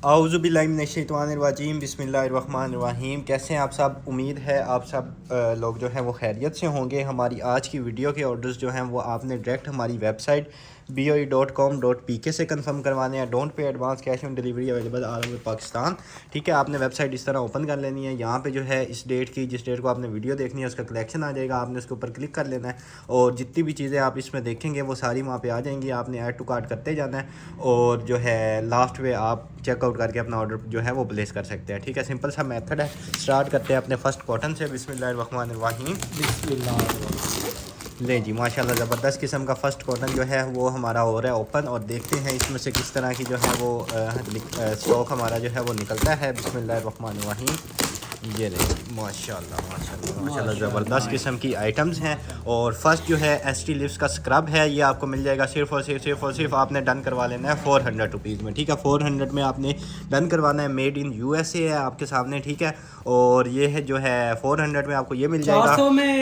औज़ुबिल्लाहिमिनश्शैतानिर्रजीम बिस्मिल्लाहिर्रहमानिर्रहीम। कैसे हैं आप सब? उम्मीद है आप सब लोग जो हैं वो खैरियत से होंगे। हमारी आज की वीडियो के ऑर्डर्स जो हैं वो आपने डायरेक्ट हमारी वेबसाइट boe.com.pk से कंफर्म करवाने हैं। Don't pay advance, cash on delivery available all over Pakistan. ठीक है, आपने वेबसाइट इस तरह ओपन कर लेनी है। यहाँ पे जो है इस डेट की, जिस डेट को आपने वीडियो देखनी है उसका कलेक्शन आ जाएगा। आपने उसके ऊपर क्लिक कर लेना है और जितनी भी चीज़ें आप इसमें देखेंगे वो सारी वहाँ पे आ जाएंगी। आपने ऐड टू कार्ट करते जाना है और जो है लास्ट में आप चेकआउट करके अपना ऑर्डर जो है वो प्लेस कर सकते हैं। ठीक है, सिंपल सा मेथड है। स्टार्ट करते हैं अपने फर्स्ट कॉटन से। बिस्मिल्लाहिर्रहमानिर्रहीम। ले जी, माशाल्लाह ज़बरदस्त किस्म का फ़र्स्ट कॉटन जो है वो हमारा हो रहा है ओपन, और देखते हैं इसमें से किस तरह की जो है वो स्टॉक हमारा जो है वो निकलता है। बिस्मिल्लाहिर्रहमानिर्रहीम। ये देखिए, माशाल्लाह माशाल्लाह माशाल्लाह ज़बरदस्त किस्म की आइटम्स हैं। और फर्स्ट जो है एसटी लिप्स का स्क्रब है, ये आपको मिल जाएगा सिर्फ और सिर्फ आपने डन करवा लेना है 400 रुपीज़ में। ठीक है, 400 में आपने डन करवाना है। मेड इन यूएसए है आपके सामने। ठीक है, और ये है जो है 400 में आपको ये मिल जाएगा।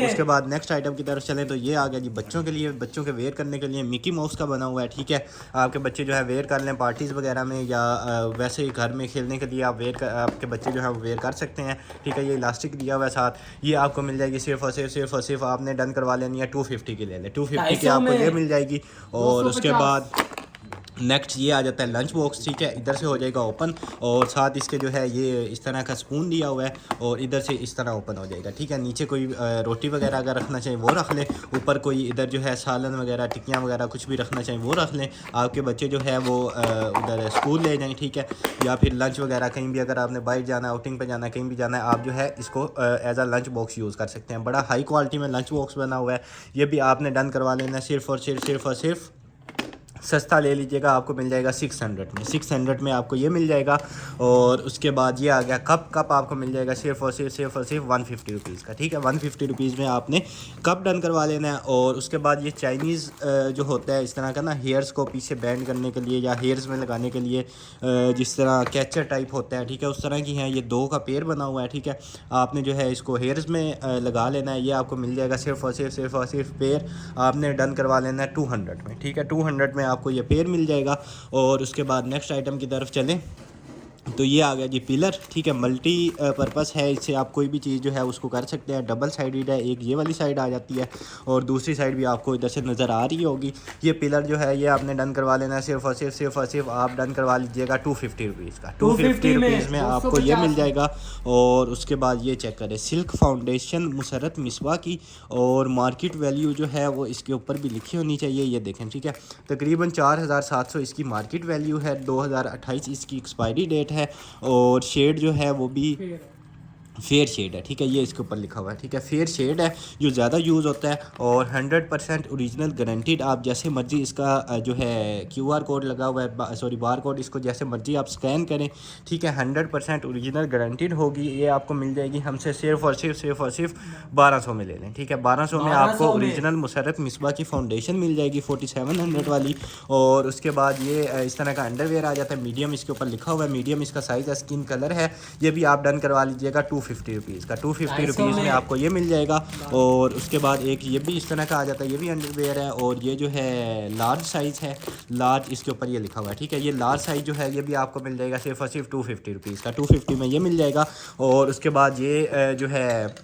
उसके बाद नेक्स्ट आइटम की तरफ चलें तो ये आ गया जी बच्चों के लिए, बच्चों के वेयर करने के लिए मिकी माउस का बना हुआ है। ठीक है, आपके बच्चे जो है वेयर कर लें पार्टीज़ वगैरह में, या वैसे ही घर में खेलने के लिए आप आपके बच्चे जो है वो वेयर कर सकते हैं। ठीक है, ये इलास्टिक दिया हुआ है साथ। ये आपको मिल जाएगी सिर्फ और सिर्फ आपने डन करवा लेनी है 250 की। ले लें 250 की आपको ये मिल जाएगी। और उसके बाद नेक्स्ट ये आ जाता है लंच बॉक्स। ठीक है, इधर से हो जाएगा ओपन और साथ इसके जो है ये इस तरह का स्पून दिया हुआ है और इधर से इस तरह ओपन हो जाएगा। ठीक है, नीचे कोई रोटी वगैरह अगर रखना चाहिए वो रख लें, ऊपर कोई इधर जो है सालन वगैरह टिक्कियाँ वगैरह कुछ भी रखना चाहिए वो रख लें। आपके बच्चे जो है वो उधर स्कूल ले जाएँ। ठीक है, या फिर लंच वगैरह कहीं भी अगर आपने बाहर जाना है, आउटिंग पर जाना है, कहीं भी जाना है, आप जो है इसको as a lunch box use कर सकते हैं। बड़ा हाई क्वालिटी में लंच बॉक्स बना हुआ है। ये भी आपने डन करवा लेना है सिर्फ और सिर्फ सस्ता ले लीजिएगा, आपको मिल जाएगा 600 में आपको ये मिल जाएगा। और उसके बाद ये आ गया कप आपको मिल जाएगा सिर्फ और सिर्फ 150 रुपीज़ का। ठीक है, 150 रुपीज़ में आपने कप डन करवा लेना है। और उसके बाद ये चाइनीज़ जो होता है इस तरह का ना, हेयर्स को पीछे बैंड करने के लिए या हेयर्स में लगाने के लिए, जिस तरह कैचर टाइप होता है, ठीक है, उस तरह की हैं। ये 2 का पेयर बना हुआ है। ठीक है, आपने जो है इसको हेयर्स में लगा लेना है। ये आपको मिल जाएगा सिर्फ और सिर्फ पेयर आपने डन करवा लेना है 200 में। ठीक है, 200 में आपको ये पेयर मिल जाएगा। और उसके बाद नेक्स्ट आइटम की तरफ चलें तो ये आ गया जी पिलर। ठीक है, मल्टी पर्पस है, इससे आप कोई भी चीज़ जो है उसको कर सकते हैं। डबल साइडेड है, एक ये वाली साइड आ जाती है और दूसरी साइड भी आपको इधर से नज़र आ रही होगी। ये पिलर जो है ये आपने डन करवा लेना है सिर्फ और सिर्फ आप डन करवा लीजिएगा 250 रुपीज़ का। 250 रुपीज़ में आपको ये मिल जाएगा। और उसके बाद ये चेक करें, सिल्क फाउंडेशन मुसरत मिसबा की, और मार्केट वैल्यू जो है वो इसके ऊपर भी लिखी होनी चाहिए। ये देखें, ठीक है, तकरीबन 4700 इसकी मार्केट वैल्यू है। 2028 इसकी एक्सपायरी डेट है। और शेड जो है वो भी फेयर शेड है। ठीक है, ये इसके ऊपर लिखा हुआ है। ठीक है, फेयर शेड है जो ज़्यादा यूज़ होता है। और 100% ओरिजिनल गारंटीड। आप जैसे मर्ज़ी इसका जो है QR कोड लगा हुआ है, सॉरी बार कोड, इसको जैसे मर्ज़ी आप स्कैन करें। ठीक है, 100% ओरिजिनल गारंटीड होगी। ये आपको मिल जाएगी हमसे सिर्फ और सिर्फ 1200 में ले लें। ठीक है, 1200 में आपको ओरिजिनल मुसरत मिसबा की फाउंडेशन मिल जाएगी 4700 वाली। और उसके बाद ये इस तरह का अंडरवेयर आ जाता है, मीडियम इसके ऊपर लिखा हुआ है, मीडियम इसका साइज़ है, स्किन कलर है। ये भी आप डन करवा लीजिएगा 250 रुपीज़ का। 250 रुपीज़ में आपको ये मिल जाएगा। और उसके बाद एक ये भी इस तरह का आ जाता है, ये भी अंडरवेयर है। और ये जो है लार्ज साइज़ है, लार्ज इसके ऊपर ये लिखा हुआ है। ठीक है, ये लार्ज साइज़ जो है ये भी आपको मिल जाएगा सिर्फ और सिर्फ 250 रुपीज़ का। 250 में ये मिल जाएगा। और उसके बाद ये जो है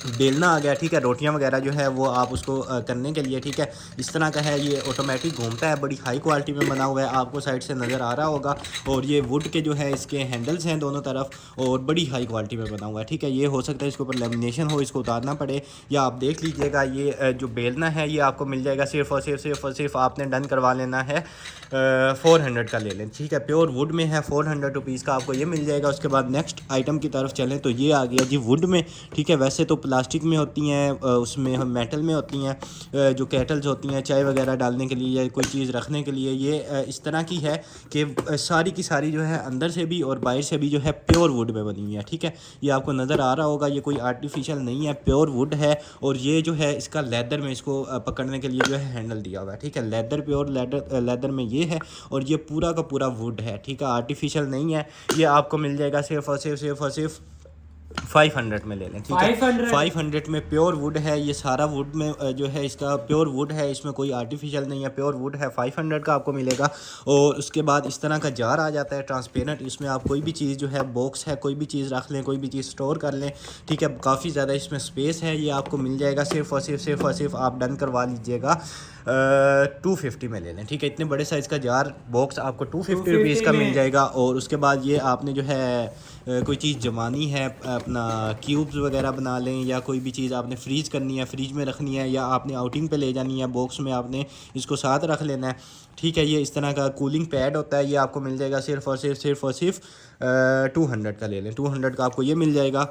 बेलना आ गया। ठीक है, रोटियां वगैरह जो है वो आप उसको करने के लिए, ठीक है, इस तरह का है। ये ऑटोमेटिक घूमता है, बड़ी हाई क्वालिटी में बना हुआ है, आपको साइड से नज़र आ रहा होगा। और ये वुड के जो है इसके हैंडल्स हैं दोनों तरफ, और बड़ी हाई क्वालिटी में बना हुआ है। ठीक है, ये हो सकता है इसके ऊपर लेमिनेशन हो, इसको उतारना पड़े, या आप देख लीजिएगा। ये जो बेलना है ये आपको मिल जाएगा सिर्फ और सिर्फ आपने डन करवा लेना है 400 का ले लें। ठीक है, प्योर वुड में है, 400 रुपीज़ का आपको ये मिल जाएगा। उसके बाद नेक्स्ट आइटम की तरफ चलें तो ये आ गया जी वुड में। ठीक है, वैसे तो प्लास्टिक में होती हैं, उसमें हम मेटल में होती हैं, जो केटल्स होती हैं चाय वगैरह डालने के लिए या कोई चीज़ रखने के लिए। ये इस तरह की है कि सारी की सारी जो है अंदर से भी और बाहर से भी जो है प्योर वुड में बनी हुई है। ठीक है, ये आपको नज़र आ रहा होगा, ये कोई आर्टिफिशियल नहीं है, प्योर वुड है। और ये जो है इसका लेदर में इसको पकड़ने के लिए जो है हैंडल दिया हुआ है। ठीक है, लेदर प्योर लेदर में ये है, और ये पूरा का पूरा वुड है। ठीक है, आर्टिफिशियल नहीं है। ये आपको मिल जाएगा सिर्फ और सिर्फ 500 में ले लें, ठीक है। 500 में प्योर वुड है, ये सारा वुड में जो है इसका प्योर वुड है, इसमें कोई आर्टिफिशियल नहीं है, प्योर वुड है। 500 का आपको मिलेगा। और उसके बाद इस तरह का जार आ जाता है ट्रांसपेरेंट, इसमें आप कोई भी चीज़ जो है बॉक्स है कोई भी चीज़ रख लें, कोई भी चीज़ स्टोर कर लें, ठीक है। काफ़ी ज़्यादा इसमें स्पेस है, ये आपको मिल जाएगा सिर्फ और सिर्फ आप डन करवा लीजिएगा 250 में ले लें, ठीक है। इतने बड़े साइज़ का जार बॉक्स आपको 250 रुपीज़ का मिल जाएगा। और उसके बाद ये आपने जो है कोई चीज़ जमानी है, अपना क्यूब्स वगैरह बना लें, या कोई भी चीज़ आपने फ्रीज़ करनी है, फ्रिज में रखनी है, या आपने आउटिंग पे ले जानी है, बॉक्स में आपने इसको साथ रख लेना है, ठीक है। ये इस तरह का कूलिंग पैड होता है, ये आपको मिल जाएगा सिर्फ और सिर्फ 200 का ले लें, 200 का आपको ये मिल जाएगा।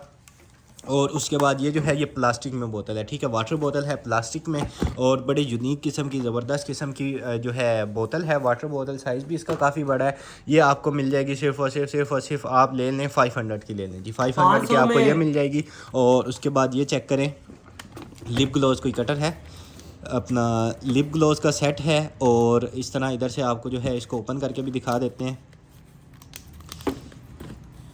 और उसके बाद ये जो है ये प्लास्टिक में बोतल है, ठीक है। वाटर बोतल है प्लास्टिक में, और बड़े यूनिक किस्म की ज़बरदस्त किस्म की जो है बोतल है, वाटर बोतल। साइज़ भी इसका काफ़ी बड़ा है, ये आपको मिल जाएगी सिर्फ और सिर्फ आप ले लें 500 की ले लें जी, 500 की आपको ये मिल जाएगी। और उसके बाद ये चेक करें, लिप ग्लोज़ कोई कटर है, अपना लिप ग्लोज़ का सेट है। और इस तरह इधर से आपको जो है इसको ओपन करके भी दिखा देते हैं।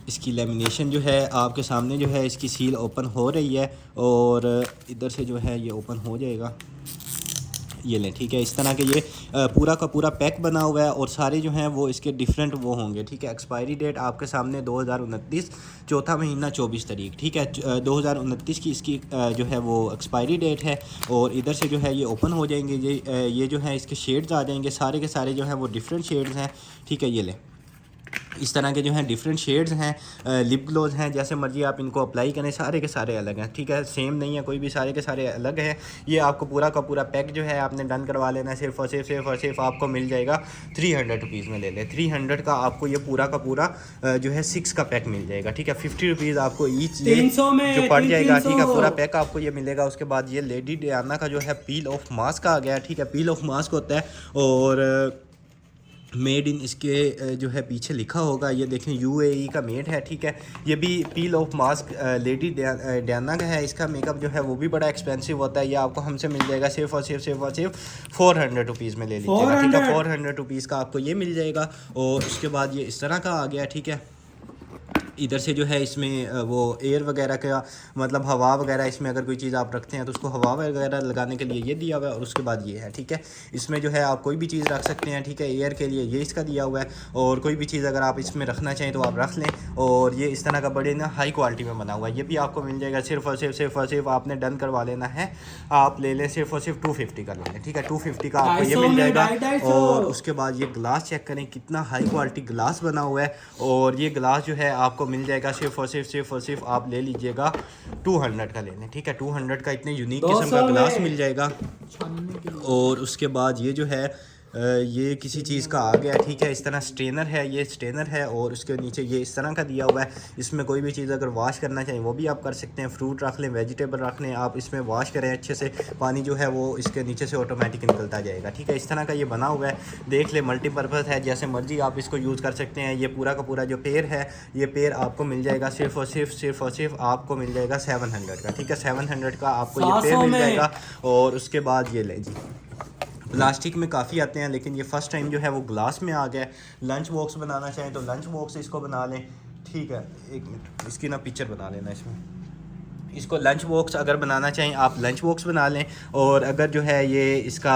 इसकी लेमिनेशन जो है आपके सामने जो है इसकी सील ओपन हो रही है, और इधर से जो है ये ओपन हो जाएगा, ये लें, ठीक है। इस तरह के ये पूरा का पूरा पैक बना हुआ है, और सारे जो हैं वो इसके डिफरेंट वो होंगे, ठीक है। एक्सपायरी डेट आपके सामने 2029 चौथा महीना 24 तारीख, ठीक है। 2029 की इसकी जो है वो एक्सपायरी डेट है। और इधर से जो है ये ओपन हो जाएंगे, ये जो है इसके शेड्स आ जाएंगे, सारे के सारे जो हैं वो डिफरेंट शेड्स हैं, ठीक है। ये लें, इस तरह के जो हैं डिफरेंट शेड्स हैं, लिप ग्लोज हैं, जैसे मर्जी आप इनको अप्लाई करें, सारे के सारे अलग हैं, ठीक है। सेम नहीं है कोई भी, सारे के सारे अलग हैं। ये आपको पूरा का पूरा पैक जो है आपने डन करवा लेना है, सिर्फ और सिर्फ आपको मिल जाएगा 300 रुपीज़ में ले लें। 300 का आपको ये पूरा का पूरा जो है 6 का पैक मिल जाएगा, ठीक है। 50 रुपीज़ आपको ईच ये जो पड़ जाएगा, ठीक है। पूरा पैक आपको ये मिलेगा। उसके बाद ये लेडी डियाना का जो है पील ऑफ मास्क आ गया, ठीक है। पील ऑफ मास्क होता है, और मेड इन इसके जो है पीछे लिखा होगा, ये देखें UAE का मेड है, ठीक है। ये भी पील ऑफ मास्क लेडी डियाना का है। इसका मेकअप जो है वो भी बड़ा एक्सपेंसिव होता है, ये आपको हमसे मिल जाएगा सिर्फ और सिर्फ 400 रुपीज़ में ले लीजिएगा, ठीक है। 400 रुपीज़ का आपको ये मिल जाएगा। और उसके बाद ये इस तरह का आ गया, ठीक है। इधर से जो है इसमें वो एयर वगैरह का मतलब हवा वगैरह, इसमें अगर कोई चीज़ आप रखते हैं तो उसको हवा वगैरह लगाने के लिए ये दिया हुआ है। और उसके बाद ये है, ठीक है। इसमें जो है आप कोई भी चीज़ रख सकते हैं, ठीक है। एयर के लिए ये इसका दिया हुआ है, और कोई भी चीज़ अगर आप इसमें रखना चाहें तो आप रख लें। और ये इस तरह का बड़े ना हाई क्वालिटी में बना हुआ है, ये भी आपको मिल जाएगा सिर्फ और सिर्फ आपने डन करवा लेना है। आप ले लें सिर्फ और सिर्फ 250 का ले लें, ठीक है। 250 का आपको ये मिल जाएगा। और उसके बाद ये ग्लास चेक करें, कितना हाई क्वालिटी ग्लास बना हुआ है। और ये ग्लास जो है आपको मिल जाएगा सिर्फ और सिर्फ आप ले लीजिएगा 200 का ले लें, ठीक है। 200 का इतने यूनिक किस्म का ग्लास मिल जाएगा। और उसके बाद ये जो है ये किसी चीज़ का आ गया, ठीक है। इस तरह स्ट्रेनर है, ये स्ट्रेनर है, और उसके नीचे ये इस तरह का दिया हुआ है। इसमें कोई भी चीज़ अगर वॉश करना चाहिए वो भी आप कर सकते हैं। फ्रूट रख लें, वेजिटेबल रख लें, आप इसमें वॉश करें अच्छे से, पानी जो है वो इसके नीचे से ऑटोमेटिक निकलता जाएगा, ठीक है। इस तरह का ये बना हुआ है, देख ले, मल्टीपर्पज़ है, जैसे मर्जी आप इसको यूज़ कर सकते हैं। ये पूरा का पूरा जो पेड़ है, ये पेड़ आपको मिल जाएगा सिर्फ और सिर्फ आपको मिल जाएगा 700 का, ठीक है। 700 का आपको ये पेड़ मिल जाएगा। और उसके बाद ये ले जी, प्लास्टिक में काफ़ी आते हैं, लेकिन ये फ़र्स्ट टाइम जो है वो ग्लास में आ गया। लंच बॉक्स बनाना चाहें तो लंच बॉक्स इसको बना लें, ठीक है। एक मिनट, इसकी ना पिक्चर बना लेना इसमें। इसको लंच बॉक्स अगर बनाना चाहें आप लंच बॉक्स बना लें। और अगर जो है ये इसका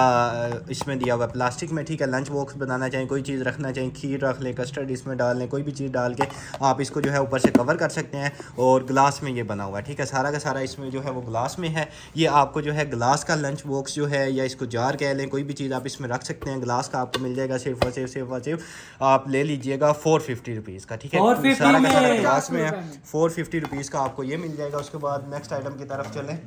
इसमें दिया हुआ प्लास्टिक में, ठीक है, लंच बॉक्स बनाना चाहें, कोई चीज़ रखना चाहें, खीर रख लें, कस्टर्ड इसमें डाल लें, कोई भी चीज़ डाल के आप इसको जो है ऊपर से कवर कर सकते हैं। और ग्लास में ये बना हुआ है, ठीक है। सारा का सारा इसमें जो है वो ग्लास में है। ये आपको जो है ग्लास का लंच बॉक्स जो है, या इसको जार कह लें, कोई भी चीज़ आप इसमें रख सकते हैं, ग्लास का आपको मिल जाएगा सिर्फ और सिर्फ आप ले लीजिएगा 450 रुपीज़ का, ठीक है। सारा का सारा ग्लास में है, 450 रुपीज़ का आपको ये मिल जाएगा। उसके बाद नेक्स्ट आइटम की तरफ चलें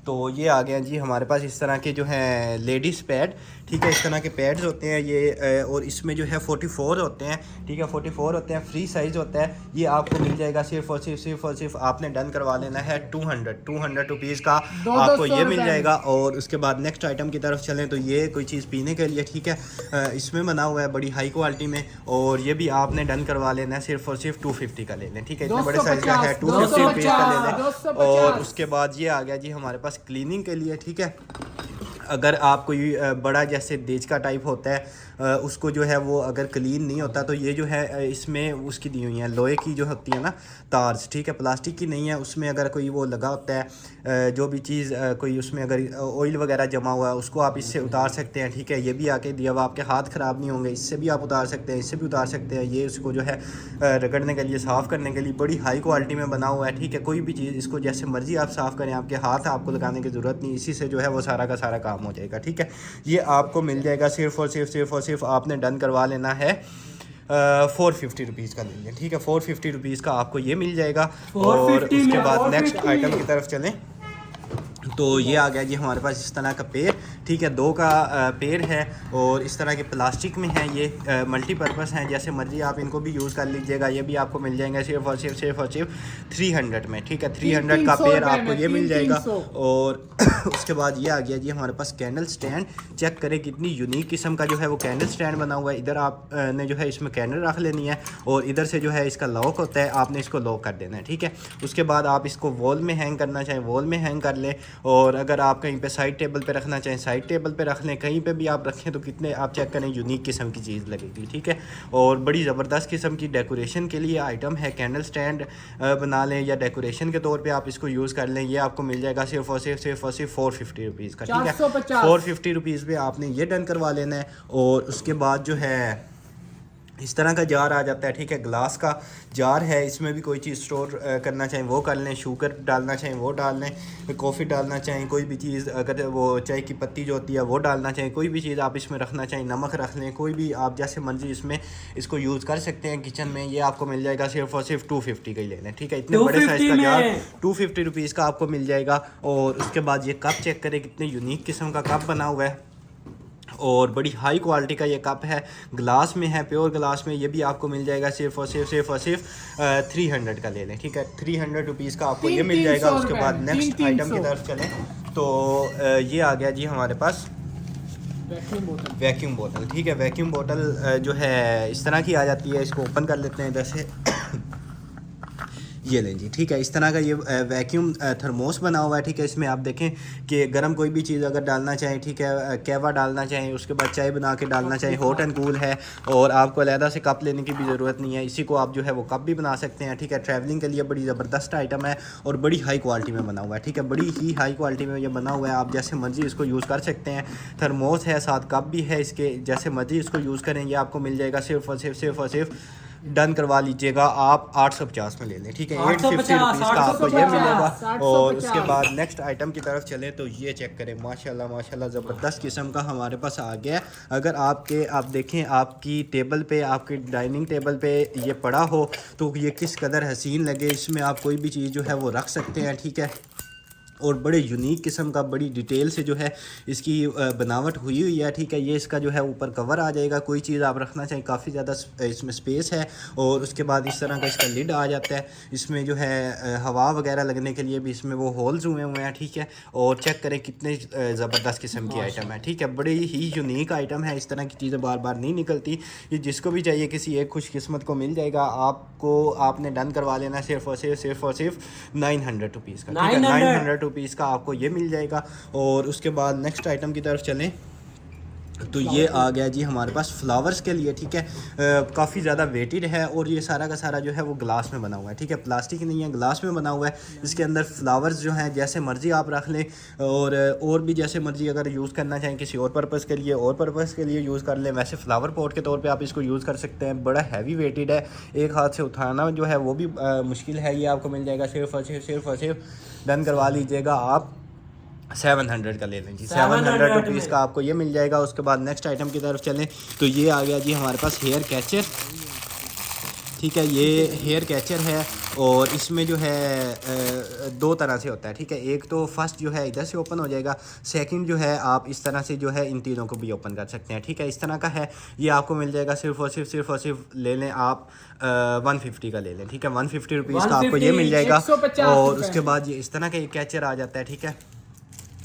तो ये आ गया जी हमारे पास इस तरह के जो हैं लेडीज़ पैड, ठीक है। इस तरह के पैड्स होते हैं ये, और इसमें जो है 44 होते हैं, ठीक है। 44 होते हैं, फ्री साइज़ होता है। ये आपको मिल जाएगा सिर्फ और सिर्फ आपने डन करवा लेना है 200 रुपीज़ का आपको ये मिल जाएगा। और उसके बाद नेक्स्ट आइटम की तरफ चलें तो ये कोई चीज़ पीने के लिए, ठीक है, इसमें बना हुआ है बड़ी हाई क्वालिटी में। और ये भी आपने डन करवा लेना है सिर्फ और सिर्फ 250 का ले लें, ठीक है। इतने बड़े साइज़ का है, 250 रुपीज़ का ले लें। और उसके बाद ये आ गया जी हमारे पास क्लीनिंग के लिए, ठीक है। अगर आप कोई बड़ा जैसे देज का टाइप होता है उसको जो है वो अगर क्लीन नहीं होता तो ये जो है इसमें उसकी दी हुई है लोहे की जो होती है ना तार्स, ठीक है, प्लास्टिक की नहीं है। उसमें अगर कोई वो लगा होता है जो भी चीज़ कोई उसमें अगर ऑयल वगैरह जमा हुआ है उसको आप इससे उतार सकते हैं, ठीक है। ये भी आके दिया हुआ, आपके हाथ ख़राब नहीं होंगे, इससे भी आप उतार सकते हैं, इससे भी उतार सकते हैं। ये उसको जो है रगड़ने के लिए, साफ़ करने के लिए बड़ी हाई क्वालिटी में बना हुआ है, ठीक है। कोई भी चीज़ इसको जैसे मर्ज़ी आप साफ़ करें, आपके हाथ आपको लगाने की ज़रूरत नहीं, इसी से जो है वो सारा का सारा काम हो जाएगा, ठीक है। ये आपको मिल जाएगा सिर्फ़ और सिर्फ आपने डन करवा लेना है 450 रुपीज़ का ले लें, ठीक है। 450 रुपीज़ का आपको ये मिल जाएगा। और उसके बाद नेक्स्ट आइटम की तरफ चलें तो ये आ गया जी हमारे पास इस तरह का पेड़, ठीक है। 2 का पेड़ है और इस तरह के प्लास्टिक में है, ये मल्टीपर्पज़ हैं, जैसे मर्जी आप इनको भी यूज़ कर लीजिएगा। ये भी आपको मिल जाएंगे सिर्फ और सिर्फ 300 में, ठीक है। 300 का पेड़ आपको ये मिल जाएगा। और उसके बाद ये आ गया जी हमारे पास कैंडल स्टैंड। चेक करें कितनी यूनिक किस्म का जो है वो कैंडल स्टैंड बना हुआ है। इधर आप ने जो है इसमें कैंडल रख लेनी है और इधर से जो है इसका लॉक होता है, आपने इसको लॉक कर देना है, ठीक है। उसके बाद आप इसको वॉल में हैंग करना चाहें वॉल में हैंग कर लें, और अगर आप कहीं पे साइड टेबल पे रखना चाहें साइड टेबल पे रख लें। कहीं पे भी आप रखें तो कितने आप चेक करें यूनिक किस्म की चीज़ लगेगी, ठीक है। और बड़ी ज़बरदस्त किस्म की डेकोरेशन के लिए आइटम है। कैंडल स्टैंड बना लें या डेकोरेशन के तौर पे आप इसको यूज़ कर लें। ये आपको मिल जाएगा सिर्फ और सिर्फ 450 रुपीज़ का, ठीक है। 450 रुपीज़ पे आपने ये डन करवा लेना है। और उसके बाद जो है इस तरह का जार आ जाता है, ठीक है। ग्लास का जार है, इसमें भी कोई चीज़ स्टोर करना चाहें वो कर लें, शुगर डालना चाहें वो डाल लें, कॉफ़ी डालना चाहें, कोई भी चीज़ अगर वो चाय की पत्ती जो होती है वो डालना चाहें, कोई भी चीज़ आप इसमें रखना चाहें, नमक रख लें, कोई भी आप जैसे मर्जी इसमें इसको यूज़ कर सकते हैं किचन में। ये आपको मिल जाएगा सिर्फ और सिर्फ 250 का ही ले लें, ठीक है। इतने बड़े साइज़ का जार 250 रुपीज़ का आपको मिल जाएगा। और उसके बाद ये कप चेक करें कितने यूनिक किस्म का कप बना हुआ है और बड़ी हाई क्वालिटी का ये कप है, ग्लास में है, प्योर ग्लास में। ये भी आपको मिल जाएगा सिर्फ और सिर्फ 300 का ले लें, ठीक है। 300 रुपीज़ का आपको ये मिल जाएगा। उसके बाद नेक्स्ट आइटम की तरफ चलें तो ये आ गया जी हमारे पास वैक्यूम बोतल, ठीक है। वैक्यूम बोतल जो है इस तरह की आ जाती है। इसको ओपन कर लेते हैं इधर से ये लें जी, ठीक है। इस तरह का ये वैक्यूम थर्मोस बना हुआ है, ठीक है। इसमें आप देखें कि गर्म कोई भी चीज़ अगर डालना चाहें, ठीक है, कहवा डालना चाहें, उसके बाद चाय बना के डालना चाहें, हॉट एंड कूल है। और आपको अलहदा से कप लेने की भी ज़रूरत नहीं है, इसी को आप जो है वो कप भी बना सकते हैं, ठीक है। ट्रैवलिंग के लिए बड़ी ज़बरदस्त आइटम है और बड़ी हाई क्वालिटी में बना हुआ है, ठीक है। बड़ी ही हाई क्वालिटी में ये बना हुआ है, आप जैसे मर्जी इसको यूज़ कर सकते हैं। थर्मोस है, साथ कप भी है इसके, जैसे मर्जी इसको यूज़ करें। ये आपको मिल जाएगा सिर्फ और सिर्फ डन करवा लीजिएगा आप 850 में ले लें, ठीक है। 850 रुपीज़ का आपको ये मिलेगा। और उसके बाद नेक्स्ट आइटम की तरफ चलें तो ये चेक करें, माशाल्लाह माशाल्लाह ज़बरदस्त किस्म का हमारे पास आ गया है। अगर आप देखें आपकी टेबल पे, आपकी डाइनिंग टेबल पे ये पड़ा हो तो ये किस कदर हसीन लगे। इसमें आप कोई भी चीज़ जो है वो रख सकते हैं, ठीक है। और बड़े यूनिक किस्म का, बड़ी डिटेल से जो है इसकी बनावट हुई हुई है, ठीक है। ये इसका जो है ऊपर कवर आ जाएगा, कोई चीज़ आप रखना चाहें, काफ़ी ज़्यादा इसमें स्पेस है। और उसके बाद इस तरह का इसका लिड आ जाता है। इसमें जो है हवा वगैरह लगने के लिए भी इसमें वो होल्स हुए हुए हैं, ठीक है। और चेक करें कितने ज़बरदस्त किस्म की आइटम है, ठीक है। बड़ी ही यूनिक आइटम है, इस तरह की चीज़ें बार बार नहीं निकलती। ये जिसको भी चाहिए किसी एक खुशकिस्मत को मिल जाएगा। आपने डन करवा लेना सिर्फ और सिर्फ 900 रुपीज़ का, ठीक है। 900 रुपीज़ का आपको ये मिल जाएगा। और उसके बाद नेक्स्ट आइटम की तरफ चलें तो ये आ गया जी हमारे पास फ्लावर्स के लिए, ठीक है। काफ़ी ज़्यादा वेटेड है और ये सारा का सारा जो है वो ग्लास में बना हुआ है, ठीक है। प्लास्टिक नहीं है, ग्लास में बना हुआ है। इसके अंदर फ्लावर्स जो हैं जैसे मर्ज़ी आप रख लें और भी जैसे मर्ज़ी अगर यूज़ करना चाहें किसी और पर्पज़ के लिए और पर्पज़ के लिए यूज़ कर लें। वैसे फ्लावर पॉट के तौर पर आप इसको यूज़ कर सकते हैं। बड़ा हैवी वेटेड है, एक हाथ से उठाना जो है वो भी मुश्किल है। ये आपको मिल जाएगा सिर्फ और सिर्फ डन करवा लीजिएगा आप 700 का ले लें जी। 700 रुपीज़ का आपको ये मिल जाएगा। उसके बाद नेक्स्ट आइटम की तरफ चलें तो ये आ गया जी हमारे पास हेयर कैचर, ठीक है। ये हेयर कैचर है और इसमें जो है 2 तरह से होता है, ठीक है। एक तो फर्स्ट जो है इधर से ओपन हो जाएगा, सेकंड जो है आप इस तरह से जो है इन तीनों को भी ओपन कर सकते हैं, ठीक है। इस तरह का है। ये आपको मिल जाएगा सिर्फ और सिर्फ ले लें आप 150 का ले लें, ठीक है। 150 रुपीज़ का आपको ये मिल जाएगा। और उसके बाद ये इस तरह का एक कैचर आ जाता है, ठीक है।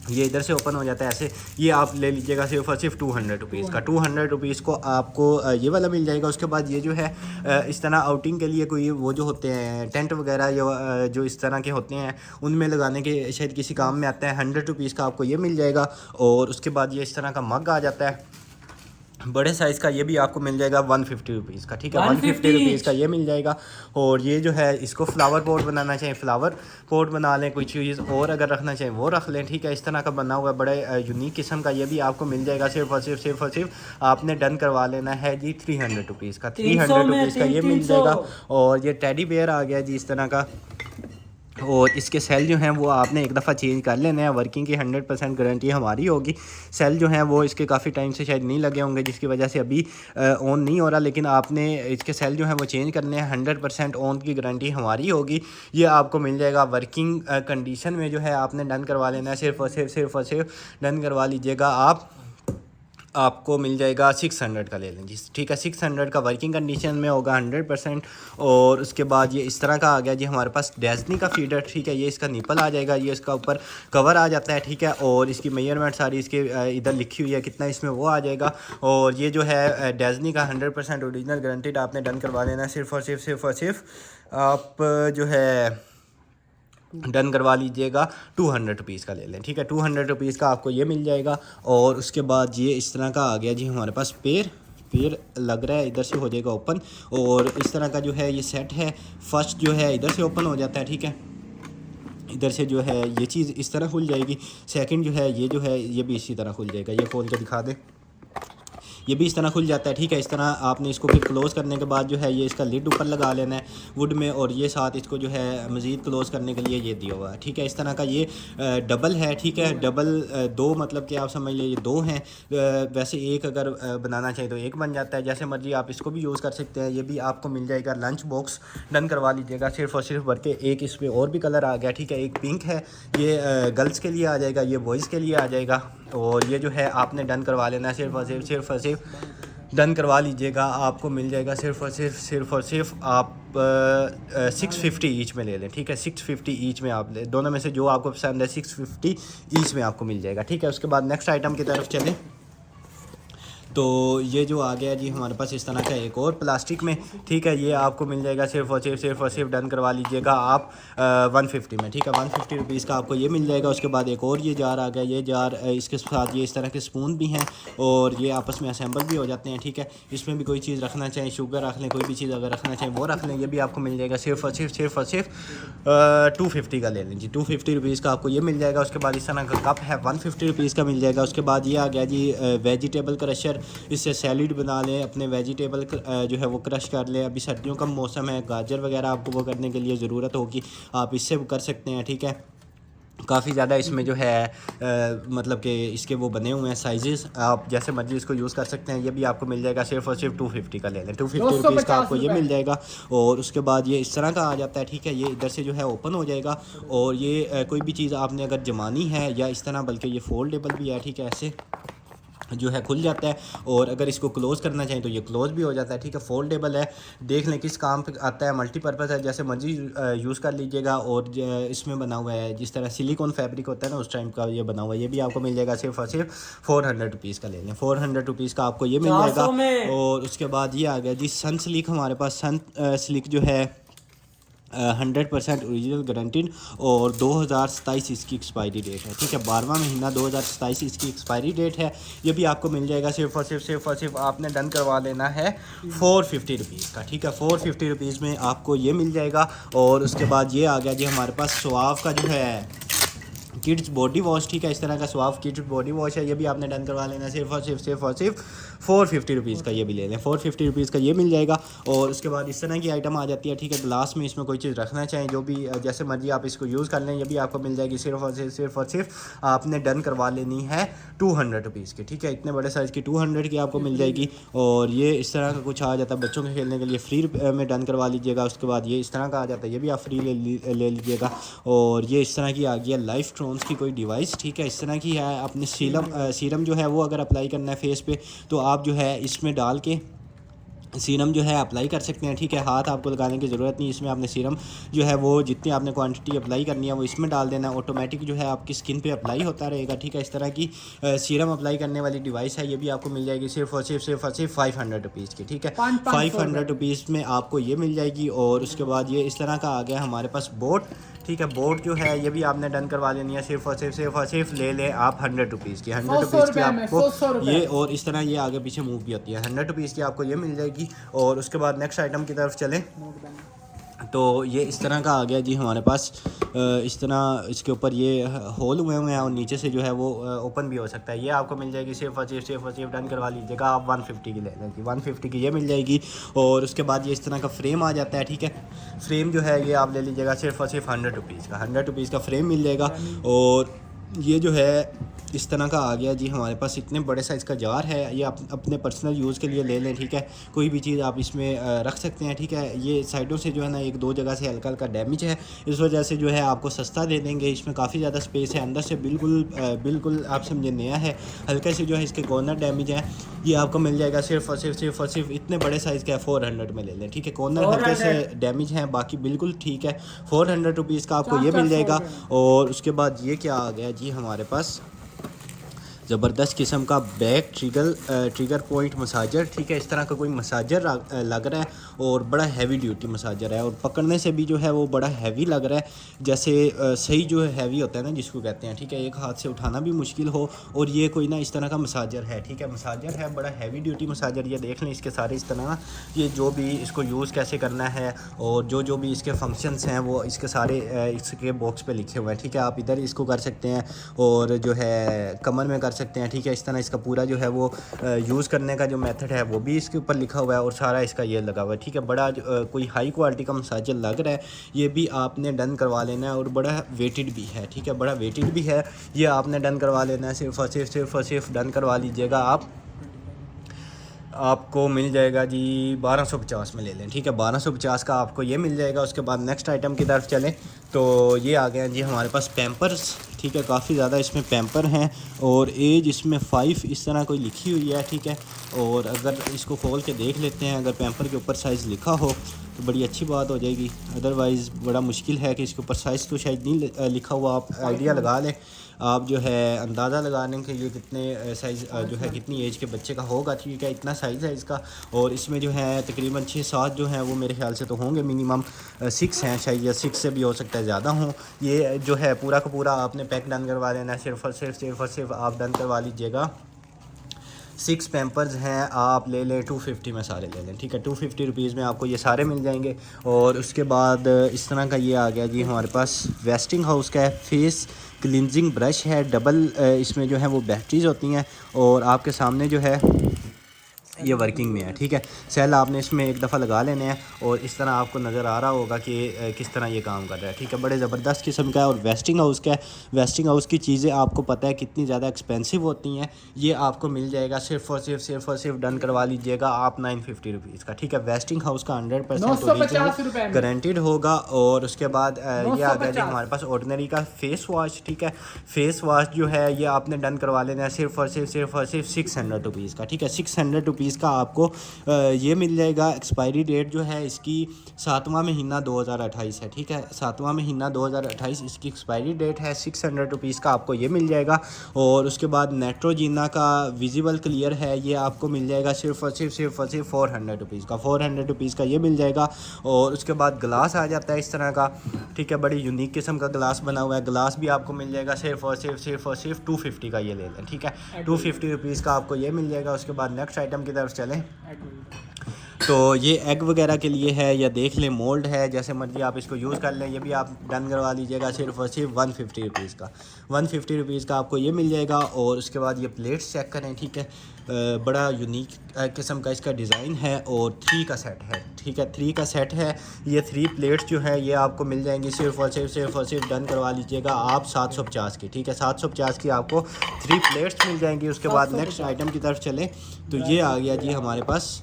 ये इधर से ओपन हो जाता है ऐसे। ये आप ले लीजिएगा सिर्फ और सिर्फ 200 रुपीज़ का। 200 रुपीज़ को आपको ये वाला मिल जाएगा। उसके बाद ये जो है इस तरह आउटिंग के लिए कोई वो जो होते हैं टेंट वगैरह जो इस तरह के होते हैं उनमें लगाने के शायद किसी काम में आता है। 100 रुपीज़ का आपको ये मिल जाएगा। और उसके बाद ये इस तरह का मग आ जाता है। बड़े साइज़ का ये भी आपको मिल जाएगा 150 रुपीज़ का, ठीक है, 150 150 रुपीज़ का ये मिल जाएगा। और ये जो है इसको फ्लावर पॉट बनाना चाहिए फ्लावर पॉट बना लें, कोई चीज़ और अगर रखना चाहिए वो रख लें, ठीक है। इस तरह का बना हुआ है बड़े यूनिक किस्म का, ये भी आपको मिल जाएगा सिर्फ और सिर्फ आपने डन करवा लेना है जी 300 रुपीज़ का, 300 रुपीज़ का ये मिल जाएगा। और ये टेडी बेयर आ गया जी इस तरह का, और इसके सेल जो हैं वो आपने एक दफ़ा चेंज कर लेने हैं। वर्किंग की 100% गारंटी हमारी होगी। सेल जो हैं वो इसके काफ़ी टाइम से शायद नहीं लगे होंगे, जिसकी वजह से अभी ऑन नहीं हो रहा, लेकिन आपने इसके सेल जो हैं वो चेंज करने हैं। 100% ऑन की गारंटी हमारी होगी। ये आपको मिल जाएगा वर्किंग कंडीशन में, जो है आपने डन करवा लेना है। सिर्फ और सिर्फ डन करवा लीजिएगा आप, आपको मिल जाएगा 600 का ले लें जी, ठीक है। 600 का वर्किंग कंडीशन में होगा 100%। और उसके बाद ये इस तरह का आ गया जी हमारे पास डेज़नी का फीडर, ठीक है। ये इसका निपल आ जाएगा, ये इसका ऊपर कवर आ जाता है, ठीक है। और इसकी मेजरमेंट सारी इसके इधर लिखी हुई है कितना इसमें वो आ जाएगा। और ये जो है डेज़नी का 100% ओरिजिनल गारंटीड आपने डन करवा लेना है। सिर्फ और सिर्फ आप जो है डन करवा लीजिएगा 200 रुपीज़ का ले लें, ठीक है। 200 रुपीज़ का आपको ये मिल जाएगा। और उसके बाद ये इस तरह का आ गया जी हमारे पास पेड़ लग रहा है, इधर से हो जाएगा ओपन। और इस तरह का जो है ये सेट है। फर्स्ट जो है इधर से ओपन हो जाता है, ठीक है। इधर से जो है ये चीज़ इस तरह खुल जाएगी। सेकंड जो है ये भी इसी तरह खुल जाएगा। ये खोल के दिखा दें, ये भी इस तरह खुल जाता है, ठीक है। इस तरह आपने इसको फिर क्लोज़ करने के बाद जो है ये इसका लिड ऊपर लगा लेना है वुड में, और ये साथ इसको जो है मज़ीद क्लोज़ करने के लिए ये दिया हुआ है, ठीक है। इस तरह का ये डबल है, ठीक है। डबल दो मतलब कि आप समझ लीजिए दो हैं। वैसे एक अगर बनाना चाहिए तो एक बन जाता है, जैसे मर्जी आप इसको भी यूज़ कर सकते हैं। ये भी आपको मिल जाएगा लंच बॉक्स डन करवा लीजिएगा सिर्फ और सिर्फ भर के। एक इसमें और भी कलर आ गया, ठीक है। एक पिंक है, ये गर्ल्स के लिए आ जाएगा, ये बॉयज़ के लिए आ जाएगा। और ये जो है आपने डन करवा लेना है सिर्फ और सिर्फ डन करवा लीजिएगा। आपको मिल जाएगा सिर्फ और सिर्फ आप 650 ईच में ले लें, ठीक है। 650 ईच में आप ले, दोनों में से जो आपको पसंद है 650 ईच में आपको मिल जाएगा, ठीक है। उसके बाद नेक्स्ट आइटम की तरफ चलें तो ये जो आ गया जी हमारे पास इस तरह का एक और प्लास्टिक में, ठीक है। ये आपको मिल जाएगा सिर्फ और सिर्फ डन करवा लीजिएगा आप 150 में, ठीक है। 150 रुपीज़ का आपको ये मिल जाएगा। उसके बाद एक और ये जार आ गया। ये जार इसके साथ ये इस तरह के स्पून भी हैं और ये आपस में असेंबल भी हो जाते हैं, ठीक है। इसमें भी कोई चीज़ रखना चाहें, शुगर रख लें, कोई भी चीज़ अगर रखना चाहें वो रख लें। ये भी आपको मिल जाएगा सिर्फ और सिर्फ 250 का ले लें जी, 250 रुपीज़ का आपको ये मिल जाएगा। उसके बाद इस तरह का कप है 150 रुपीज़ का मिल जाएगा। उसके बाद ये आ गया जी वेजिटेबल क्रशर, इससे सैलिड बना लें, अपने वेजिटेबल जो है वो क्रश कर लें। अभी सर्दियों का मौसम है, गाजर वगैरह आपको वो करने के लिए ज़रूरत होगी, आप इससे कर सकते हैं, ठीक है। काफ़ी ज़्यादा इसमें जो है मतलब कि इसके वो बने हुए हैं साइजेस, आप जैसे मर्जी इसको यूज़ कर सकते हैं। ये भी आपको मिल जाएगा सिर्फ और सिर्फ 250 का ले लें, 250 रुपीज़ का आपको ये मिल जाएगा। और उसके बाद ये इस तरह का आ जाता है, ठीक है। ये इधर से जो है ओपन हो जाएगा और ये कोई भी चीज़ आपने अगर जमानी है या इस तरह, बल्कि ये फोल्डेबल भी है, ठीक है। ऐसे जो है खुल जाता है और अगर इसको क्लोज़ करना चाहें तो ये क्लोज़ भी हो जाता है, ठीक है। फोल्डेबल है, देख लें किस काम पे आता है, मल्टीपर्पज़ है, जैसे मर्जी यूज़ कर लीजिएगा। और इसमें बना हुआ है जिस तरह सिलिकॉन फैब्रिक होता है ना उस टाइप का ये बना हुआ है। ये भी आपको मिल जाएगा सिर्फ और सिर्फ 400 रुपीज़ का ले लें, 400 रुपीज़ का आपको ये मिल जाएगा। और उसके बाद ये आ गया जी सन सिल्क, हमारे पास सन सिल्क जो है 100% ओरिजिनल गारंटीड और 2027 इसकी एक्सपायरी डेट है, ठीक है। 12वां महीना 2027 इसकी एक्सपायरी डेट है। ये भी आपको मिल जाएगा सिर्फ और सिर्फ आपने डन करवा लेना है 450 रुपीज़ का, ठीक है। 450 रुपीज़ में आपको ये मिल जाएगा। और उसके बाद ये आ गया जी हमारे पास स्वाव का जो है किड्स बॉडी वॉश, ठीक है। इस तरह का स्वाव किड्स बॉडी वॉश है, ये भी आपने डन करवा लेना है सिर्फ और सिर्फ 450 रुपीज़ का ये भी ले लें, 450 रुपीज़ का ये मिल जाएगा। और उसके बाद इस तरह की आइटम आ जाती है, ठीक है। ग्लास में इसमें कोई चीज़ रखना चाहें, जो भी जैसे मर्जी आप इसको यूज़ कर लें, ये भी आपको मिल जाएगी सिर्फ और सिर्फ आपने डन करवा लेनी है 200 रुपीज़ की, ठीक है। इतने बड़े साइज़ की 200 की आपको मिल जाएगी। और ये इस तरह का कुछ आ जाता है बच्चों के खेलने के लिए, फ्री में डन करवा लीजिएगा। उसके बाद ये इस तरह का आ जाता है, ये भी आप फ्री ले लीजिएगा। और ये इस तरह की आ गई है लाइफ ट्रोन्स की कोई डिवाइस, ठीक है। इस तरह की है, अपने सीरम जो है वो अगर अप्लाई करना है फेस पे तो आप जो है इसमें डाल के सीरम जो है अप्लाई कर सकते हैं, ठीक है। हाथ आपको लगाने की ज़रूरत नहीं, इसमें आपने सीरम जो है वो जितनी आपने क्वांटिटी अप्लाई करनी है वो इसमें डाल देना, ऑटोमेटिक जो है आपकी स्किन पे अप्लाई होता रहेगा, ठीक है। इस तरह की सीरम अप्लाई करने वाली डिवाइस है, ये भी आपको मिल जाएगी सिर्फ और सिर्फ 500 रुपीज़ की, ठीक है। 500 रुपीज़ में आपको ये मिल जाएगी। और उसके बाद ये इस तरह का आ गया हमारे पास बोट, ठीक है। बोट जो है ये भी आपने डन करवा लेनी है, सिर्फ और सिर्फ ले लें आप 100 रुपीज़ की। 100 रुपीज़ की आपको ये, और इस तरह ये आगे पीछे मूव भी होती है। 100 रुपीज़ की आपको ये मिल जाएगी। और उसके बाद नेक्स्ट आइटम की तरफ चलें तो ये इस तरह का आ गया जी हमारे पास। इस तरह इसके ऊपर ये होल हुए हैं और नीचे से जो है वो ओपन भी हो सकता है। ये आपको मिल जाएगी सिर्फ और सिर्फ डन करवा लीजिएगा आप 150 की ले लेंगे। 150 की ये मिल जाएगी। और उसके बाद ये इस तरह का फ्रेम आ जाता है, ठीक है। फ्रेम जो है ये आप ले लीजिएगा सिर्फ और सिर्फ 100 रुपीज़ का। 100 रुपीज़ का फ्रेम मिल जाएगा। और ये जो है इस तरह का आ गया जी हमारे पास। इतने बड़े साइज़ का जार है, ये आप अपने पर्सनल यूज़ के लिए ले लें, ठीक है। कोई भी चीज़ आप इसमें रख सकते हैं, ठीक है। ये साइडों से जो है ना एक दो जगह से हल्का हल्का डैमेज है, इस वजह से जो है आपको सस्ता दे देंगे। इसमें काफ़ी ज़्यादा स्पेस है, अंदर से बिल्कुल आप समझे नया है। हल्के से जो है इसके कॉर्नर डैमेज है, ये आपको मिल जाएगा सिर्फ और सिर्फ इतने बड़े साइज़ का है 400 में ले लें, ठीक है। कॉर्नर हल्के से डैमेज हैं, बाकी बिल्कुल ठीक है। 400 रुपीज़ का आपको ये मिल जाएगा। और उसके बाद ये क्या आ गया जी हमारे पास, ज़बरदस्त किस्म का बैक ट्रिगर पॉइंट मसाजर, ठीक है। इस तरह का कोई मसाजर लग रहा है और बड़ा हैवी ड्यूटी मसाजर है, और पकड़ने से भी जो है वो बड़ा हैवी लग रहा है, जैसे सही जो है हैवी होता है ना जिसको कहते हैं, ठीक है। एक हाथ से उठाना भी मुश्किल हो, और ये कोई ना इस तरह का मसाजर है, ठीक है। मसाजर है, बड़ा हैवी ड्यूटी मसाजर। ये देख लें इसके सारे इस तरह ना, ये जो भी इसको यूज़ कैसे करना है और जो भी इसके फंक्शंस हैं वो इसके सारे इसके बॉक्स पे लिखे हुए हैं, ठीक है। आप इधर इसको कर सकते हैं और जो है कमर में कर सकते हैं, ठीक है। इस तरह इसका पूरा जो है वो यूज़ करने का जो मेथड है वो भी इसके ऊपर लिखा हुआ है, और सारा इसका ये लगा हुआ है, ठीक है। बड़ा कोई हाई क्वालिटी का मसाजर लग रहा है, ये भी आपने डन करवा लेना है। और बड़ा वेटेड भी है, ठीक है, बड़ा वेटेड भी है, ये आपने डन करवा लेना है। सिर्फ और सिर्फ डन करवा लीजिएगा आप, आपको मिल जाएगा जी 1250 में ले लें, ठीक है। 1250 का आपको ये मिल जाएगा। उसके बाद नेक्स्ट आइटम की तरफ चलें तो ये आ गए हैं जी हमारे पास पैम्पर्स, ठीक है। काफ़ी ज़्यादा इसमें पैम्पर हैं, और एज इसमें 5 इस तरह कोई लिखी हुई है, ठीक है। और अगर इसको खोल के देख लेते हैं, अगर पैम्पर के ऊपर साइज़ लिखा हो तो बड़ी अच्छी बात हो जाएगी, अदरवाइज़ बड़ा मुश्किल है कि इसके ऊपर साइज़ तो शायद नहीं लिखा हुआ। आप आइडिया लगा लें, आप जो है अंदाज़ा लगा लें कि ये कितने साइज़ जो है कितनी एज के बच्चे का होगा, ठीक है। इतना साइज़ है इसका। और इसमें जो है तकरीबन 6-7 जो हैं वो मेरे ख्याल से तो होंगे, मिनिमम 6 हैं शायद, या 6 से भी हो सकता है ज़्यादा हों। ये जो है पूरा का पूरा आपने पैक डन करवा लेना है। सिर्फ और सिर्फ आप डन करवा लीजिएगा। 6 पैम्पर्स हैं, आप ले लें 250 में सारे ले लें, ठीक है। 250 रुपीज़ में आपको ये सारे मिल जाएंगे। और उसके बाद इस तरह का ये आ गया जी हमारे पास वेस्टिंग हाउस का है। फेस क्लिनजिंग ब्रश है, डबल इसमें जो है वो बैटरीज़ होती हैं, और आपके सामने जो है ये वर्किंग में है, ठीक है। सेल आपने इसमें एक दफ़ा लगा लेने हैं, और इस तरह आपको नज़र आ रहा होगा कि किस तरह ये काम कर रहा है, ठीक है। बड़े ज़बरदस्त किस्म का है। और वेस्टिंग हाउस का है। वेस्टिंग हाउस की चीज़ें आपको पता है कितनी ज़्यादा एक्सपेंसिव होती हैं, ये आपको मिल जाएगा सिर्फ और सिर्फ डन करवा लीजिएगा आप 950 रुपीज़ का, ठीक है। वेस्टिंग हाउस का 100% गारंटीड होगा। और उसके बाद ये आ गया जी हमारे पास ऑर्डिनरी का फेस वॉश, ठीक है। फेस वॉश जो है ये आपने डन करवा लेना है सिर्फ और सिर्फ 600 रुपीज़ का, ठीक है। 600 रुपीज़ का आपको ये मिल जाएगा। एक्सपायरी डेट जो है इसकी 7वां महीना 2028 है, ठीक है। 7वां महीना 2028 इसकी एक्सपायरी डेट है। 600 रुपीज़ का आपको ये मिल जाएगा। और उसके बाद नेट्रोजीना का विजिबल क्लियर है, ये आपको मिल जाएगा सिर्फ और सिर्फ 400 रुपीज़ का। 400 रुपीज़ का ये मिल जाएगा। और उसके बाद ग्लास आ जाता है इस तरह का, ठीक है। बड़ी यूनिक किस्म का ग्लास बना हुआ है। ग्लास भी आपको मिल जाएगा सिर्फ और सिर्फ 250 का ये ले लें, ठीक है। 250 रुपीज़ का आपको ये मिल जाएगा। उसके बाद नेक्स्ट आइटम की तरफ चलें तो ये एग वगैरह के लिए है, या देख लें मोल्ड है, जैसे मर्जी आप इसको यूज़ कर लें। ये भी आप डन करवा लीजिएगा सिर्फ और सिर्फ 150 रुपीज़ का। 150 रुपीज़ का आपको ये मिल जाएगा। और उसके बाद ये प्लेट्स चेक करें, ठीक है। बड़ा यूनिक किस्म का इसका डिज़ाइन है, और 3 का सेट है, ठीक है। 3 का सेट है। ये 3 प्लेट्स जो है ये आपको मिल जाएंगी सिर्फ और सिर्फ डन करवा लीजिएगा आप 750 की, ठीक है। 750 की आपको 3 प्लेट्स मिल जाएंगी। उसके बाद नेक्स्ट आइटम की तरफ चलें तो ये आ गया जी हमारे पास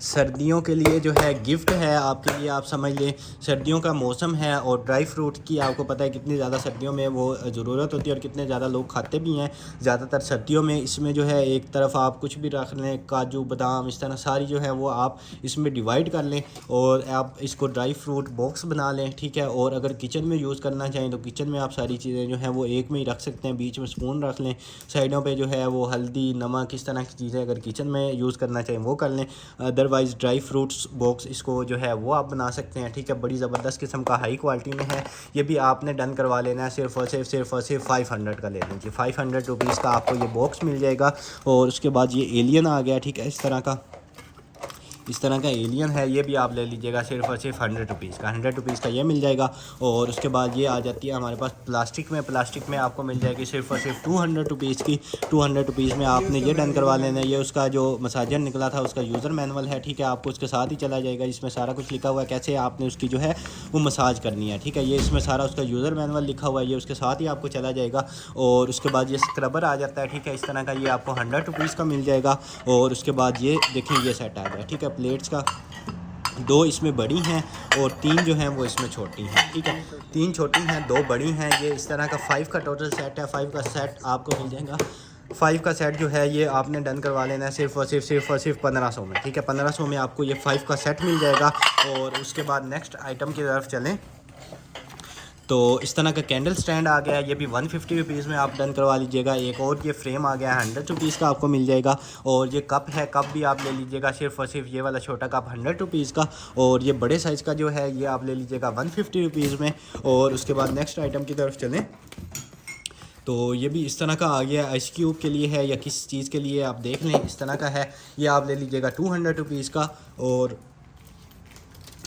सर्दियों के लिए जो है गिफ्ट है आपके लिए। आप समझ लें सर्दियों का मौसम है, और ड्राई फ्रूट की आपको पता है कितनी ज़्यादा सर्दियों में वो ज़रूरत होती है, और कितने ज़्यादा लोग खाते भी हैं ज़्यादातर सर्दियों में। इसमें जो है एक तरफ आप कुछ भी रख लें, काजू बादाम इस तरह सारी जो है वो आप इसमें डिवाइड कर लें, और आप इसको ड्राई फ्रूट बॉक्स बना लें, ठीक है। और अगर किचन में यूज़ करना चाहें तो किचन में आप सारी चीज़ें जो हैं वो एक में ही रख सकते हैं। बीच में स्पून रख लें, साइडों पर जो है वो हल्दी नमक इस तरह की चीज़ें अगर किचन में यूज़ करना चाहें वो कर लें। अदरवाइज़ ड्राई फ्रूट्स बॉक्स इसको जो है वो आप बना सकते हैं, ठीक है। बड़ी ज़बरदस्त किस्म का हाई क्वालिटी में है। ये भी आपने डन करवा लेना है, सिर्फ और सिर्फ 500 का ले लीजिए। 500 रुपीज़ का आपको ये बॉक्स मिल जाएगा। और उसके बाद ये एलियन आ गया, ठीक है, इस तरह का एलियन है। ये भी आप ले लीजिएगा सिर्फ और सिर्फ 100 रुपीज़ का। 100 रुपीज़ का ये मिल जाएगा। और उसके बाद ये आ जाती है हमारे पास प्लास्टिक में आपको मिल जाएगी सिर्फ और सिर्फ 200 रुपीज़ की। 200 रुपीज़ में आपने ये डन करवा लेना है। ये उसका जो मसाजर निकला था उसका यूज़र मैनुअल है, ठीक है, आपको उसके साथ ही चला जाएगा। इसमें सारा कुछ लिखा हुआ है कैसे आपने उसकी जो है वो मसाज करनी है, ठीक है। ये इसमें सारा उसका यूज़र मैनुअल लिखा हुआ है, ये उसके साथ ही आपको चला जाएगा। और उसके बाद ये स्क्रबर आ जाता है, ठीक है, इस तरह का। ये आपको 100 रुपीज़ का मिल जाएगा। और उसके बाद ये देखें ये सेट आ गया, ठीक है, प्लेट्स का। 2 इसमें बड़ी हैं और 3 जो हैं वो इसमें छोटी हैं, ठीक है। 3 छोटी हैं, 2 बड़ी हैं। ये इस तरह का 5 का टोटल सेट है। 5 का सेट आपको मिल जाएगा। 5 का सेट जो है ये आपने डन करवा लेना है सिर्फ और सिर्फ 1500 में, ठीक है। 1500 में आपको ये 5 का सेट मिल जाएगा। और उसके बाद नेक्स्ट आइटम की तरफ चलें तो इस तरह का कैंडल स्टैंड आ गया है। ये भी 150 रुपीज़ में आप डन करवा लीजिएगा। एक और ये फ्रेम आ गया है, 100 रुपीज़ का आपको मिल जाएगा। और ये कप है, कप भी आप ले लीजिएगा सिर्फ और सिर्फ ये वाला छोटा कप 100 रुपीज़ का। और ये बड़े साइज़ का जो है ये आप ले लीजिएगा 150 रुपीज़ में। और उसके बाद नेक्स्ट आइटम की तरफ चलें तो ये भी इस तरह का आ गया। आइस क्यूब के लिए है या किस चीज़ के लिए आप देख लें, इस तरह का है। ये आप ले लीजिएगा 200 रुपीज़ का। और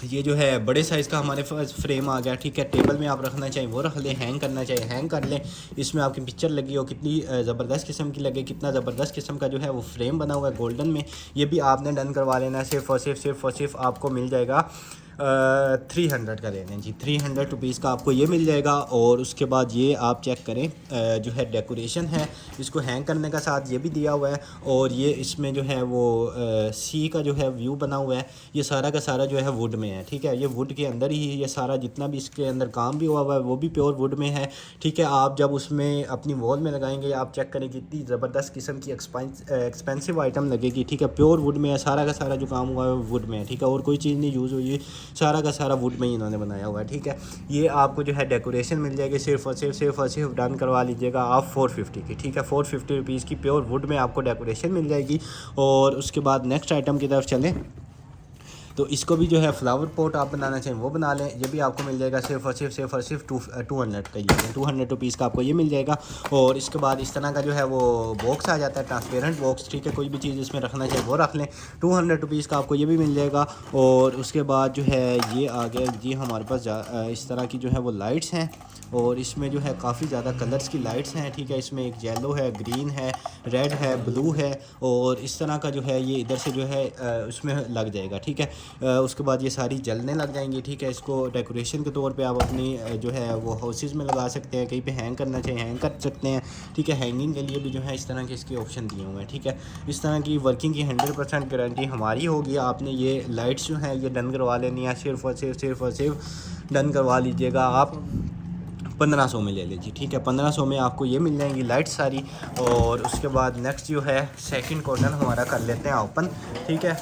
ये जो है बड़े साइज़ का हमारे पास फ्रेम आ गया, ठीक है। टेबल में आप रखना चाहिए वो रख लें, हैंग करना चाहिए हैंग कर लें। इसमें आपकी पिक्चर लगी हो, कितनी ज़बरदस्त किस्म की लगे, कितना ज़बरदस्त किस्म का जो है वो फ्रेम बना हुआ है गोल्डन में। ये भी आपने डन करवा लेना है। सिर्फ और सिर्फ आपको मिल जाएगा 300 का ले लें जी। 300 रुपीज़ का आपको ये मिल जाएगा। और उसके बाद ये आप चेक करें जो है डेकोरेशन है, इसको हैंग करने का साथ ये भी दिया हुआ है। और ये इसमें जो है वो सी का जो है व्यू बना हुआ है। ये सारा का सारा जो है वुड में है, ठीक है। ये वुड के अंदर ही ये सारा जितना भी इसके अंदर काम भी हुआ है वो भी प्योर वुड में है, ठीक है। आप जब उसमें अपनी वॉल में लगाएंगे आप चेक करें कितनी ज़बरदस्त किस्म की एक्सपेंसिव आइटम लगेगी, ठीक है। प्योर वुड में है, सारा का सारा जो काम हुआ है वुड में है, ठीक है। और कोई चीज़ नहीं यूज़ हुई है, सारा का सारा वुड में ही इन्होंने बनाया हुआ है, ठीक है। ये आपको जो है डेकोरेशन मिल जाएगी सिर्फ और सिर्फ डन करवा लीजिएगा आप 450 की, ठीक है। 450 रुपीज़ की प्योर वुड में आपको डेकोरेशन मिल जाएगी। और उसके बाद नेक्स्ट आइटम की तरफ चलें तो इसको भी जो है फ्लावर पॉट आप बनाना चाहिए वो बना लें। ये भी आपको मिल जाएगा सिर्फ और सिर्फ 200 का, ये 200 रुपीज़ का आपको ये मिल जाएगा। और इसके बाद इस तरह का जो है वो बॉक्स आ जाता है, ट्रांसपेरेंट बॉक्स, ठीक है। कोई भी चीज़ इसमें रखना चाहिए वो रख लें। 200 रुपीज़ का आपको ये भी मिल जाएगा। और उसके बाद जो है ये आ गया जी हमारे पास इस तरह की जो है वो लाइट्स हैं। और इसमें जो है काफ़ी ज़्यादा कलर्स की लाइट्स हैं, ठीक है। इसमें एक येलो है, ग्रीन है, रेड है, ब्लू है। और इस तरह का जो है ये इधर से जो है उसमें लग जाएगा, ठीक है। उसके बाद ये सारी जलने लग जाएंगी, ठीक है। इसको डेकोरेशन के तौर पे आप अपनी जो है वो हाउसेस में लगा सकते हैं, कहीं पे हैंग करना चाहिए हैंग कर सकते हैं, ठीक है। हैंगिंग के लिए भी जो है इस तरह के इसके ऑप्शन दिए हुए हैं, ठीक है। इस तरह की वर्किंग की 100% गारंटी हमारी होगी। आपने ये लाइट्स जो है ये डन करवा लेनी है, सिर्फ और सिर्फ डन करवा लीजिएगा आप 1500 में ले लीजिए, ठीक है। 1500 में आपको ये मिल जाएंगी लाइट सारी। और उसके बाद नेक्स्ट जो है सेकंड कॉटन हमारा कर लेते हैं ओपन, ठीक है।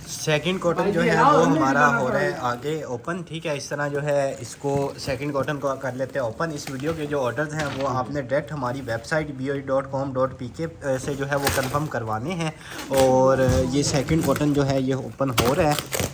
सेकंड कॉटन जो है वो हमारा हो रहा है आगे ओपन, ठीक है। इस तरह जो है इसको सेकंड कॉटन को कर लेते हैं ओपन। इस वीडियो के जो ऑर्डर्स हैं वो आपने डायरेक्ट हमारी वेबसाइट boe.com.pk से जो है वो कंफर्म करवाने हैं। और ये सेकंड कॉटन जो है ये ओपन हो रहा है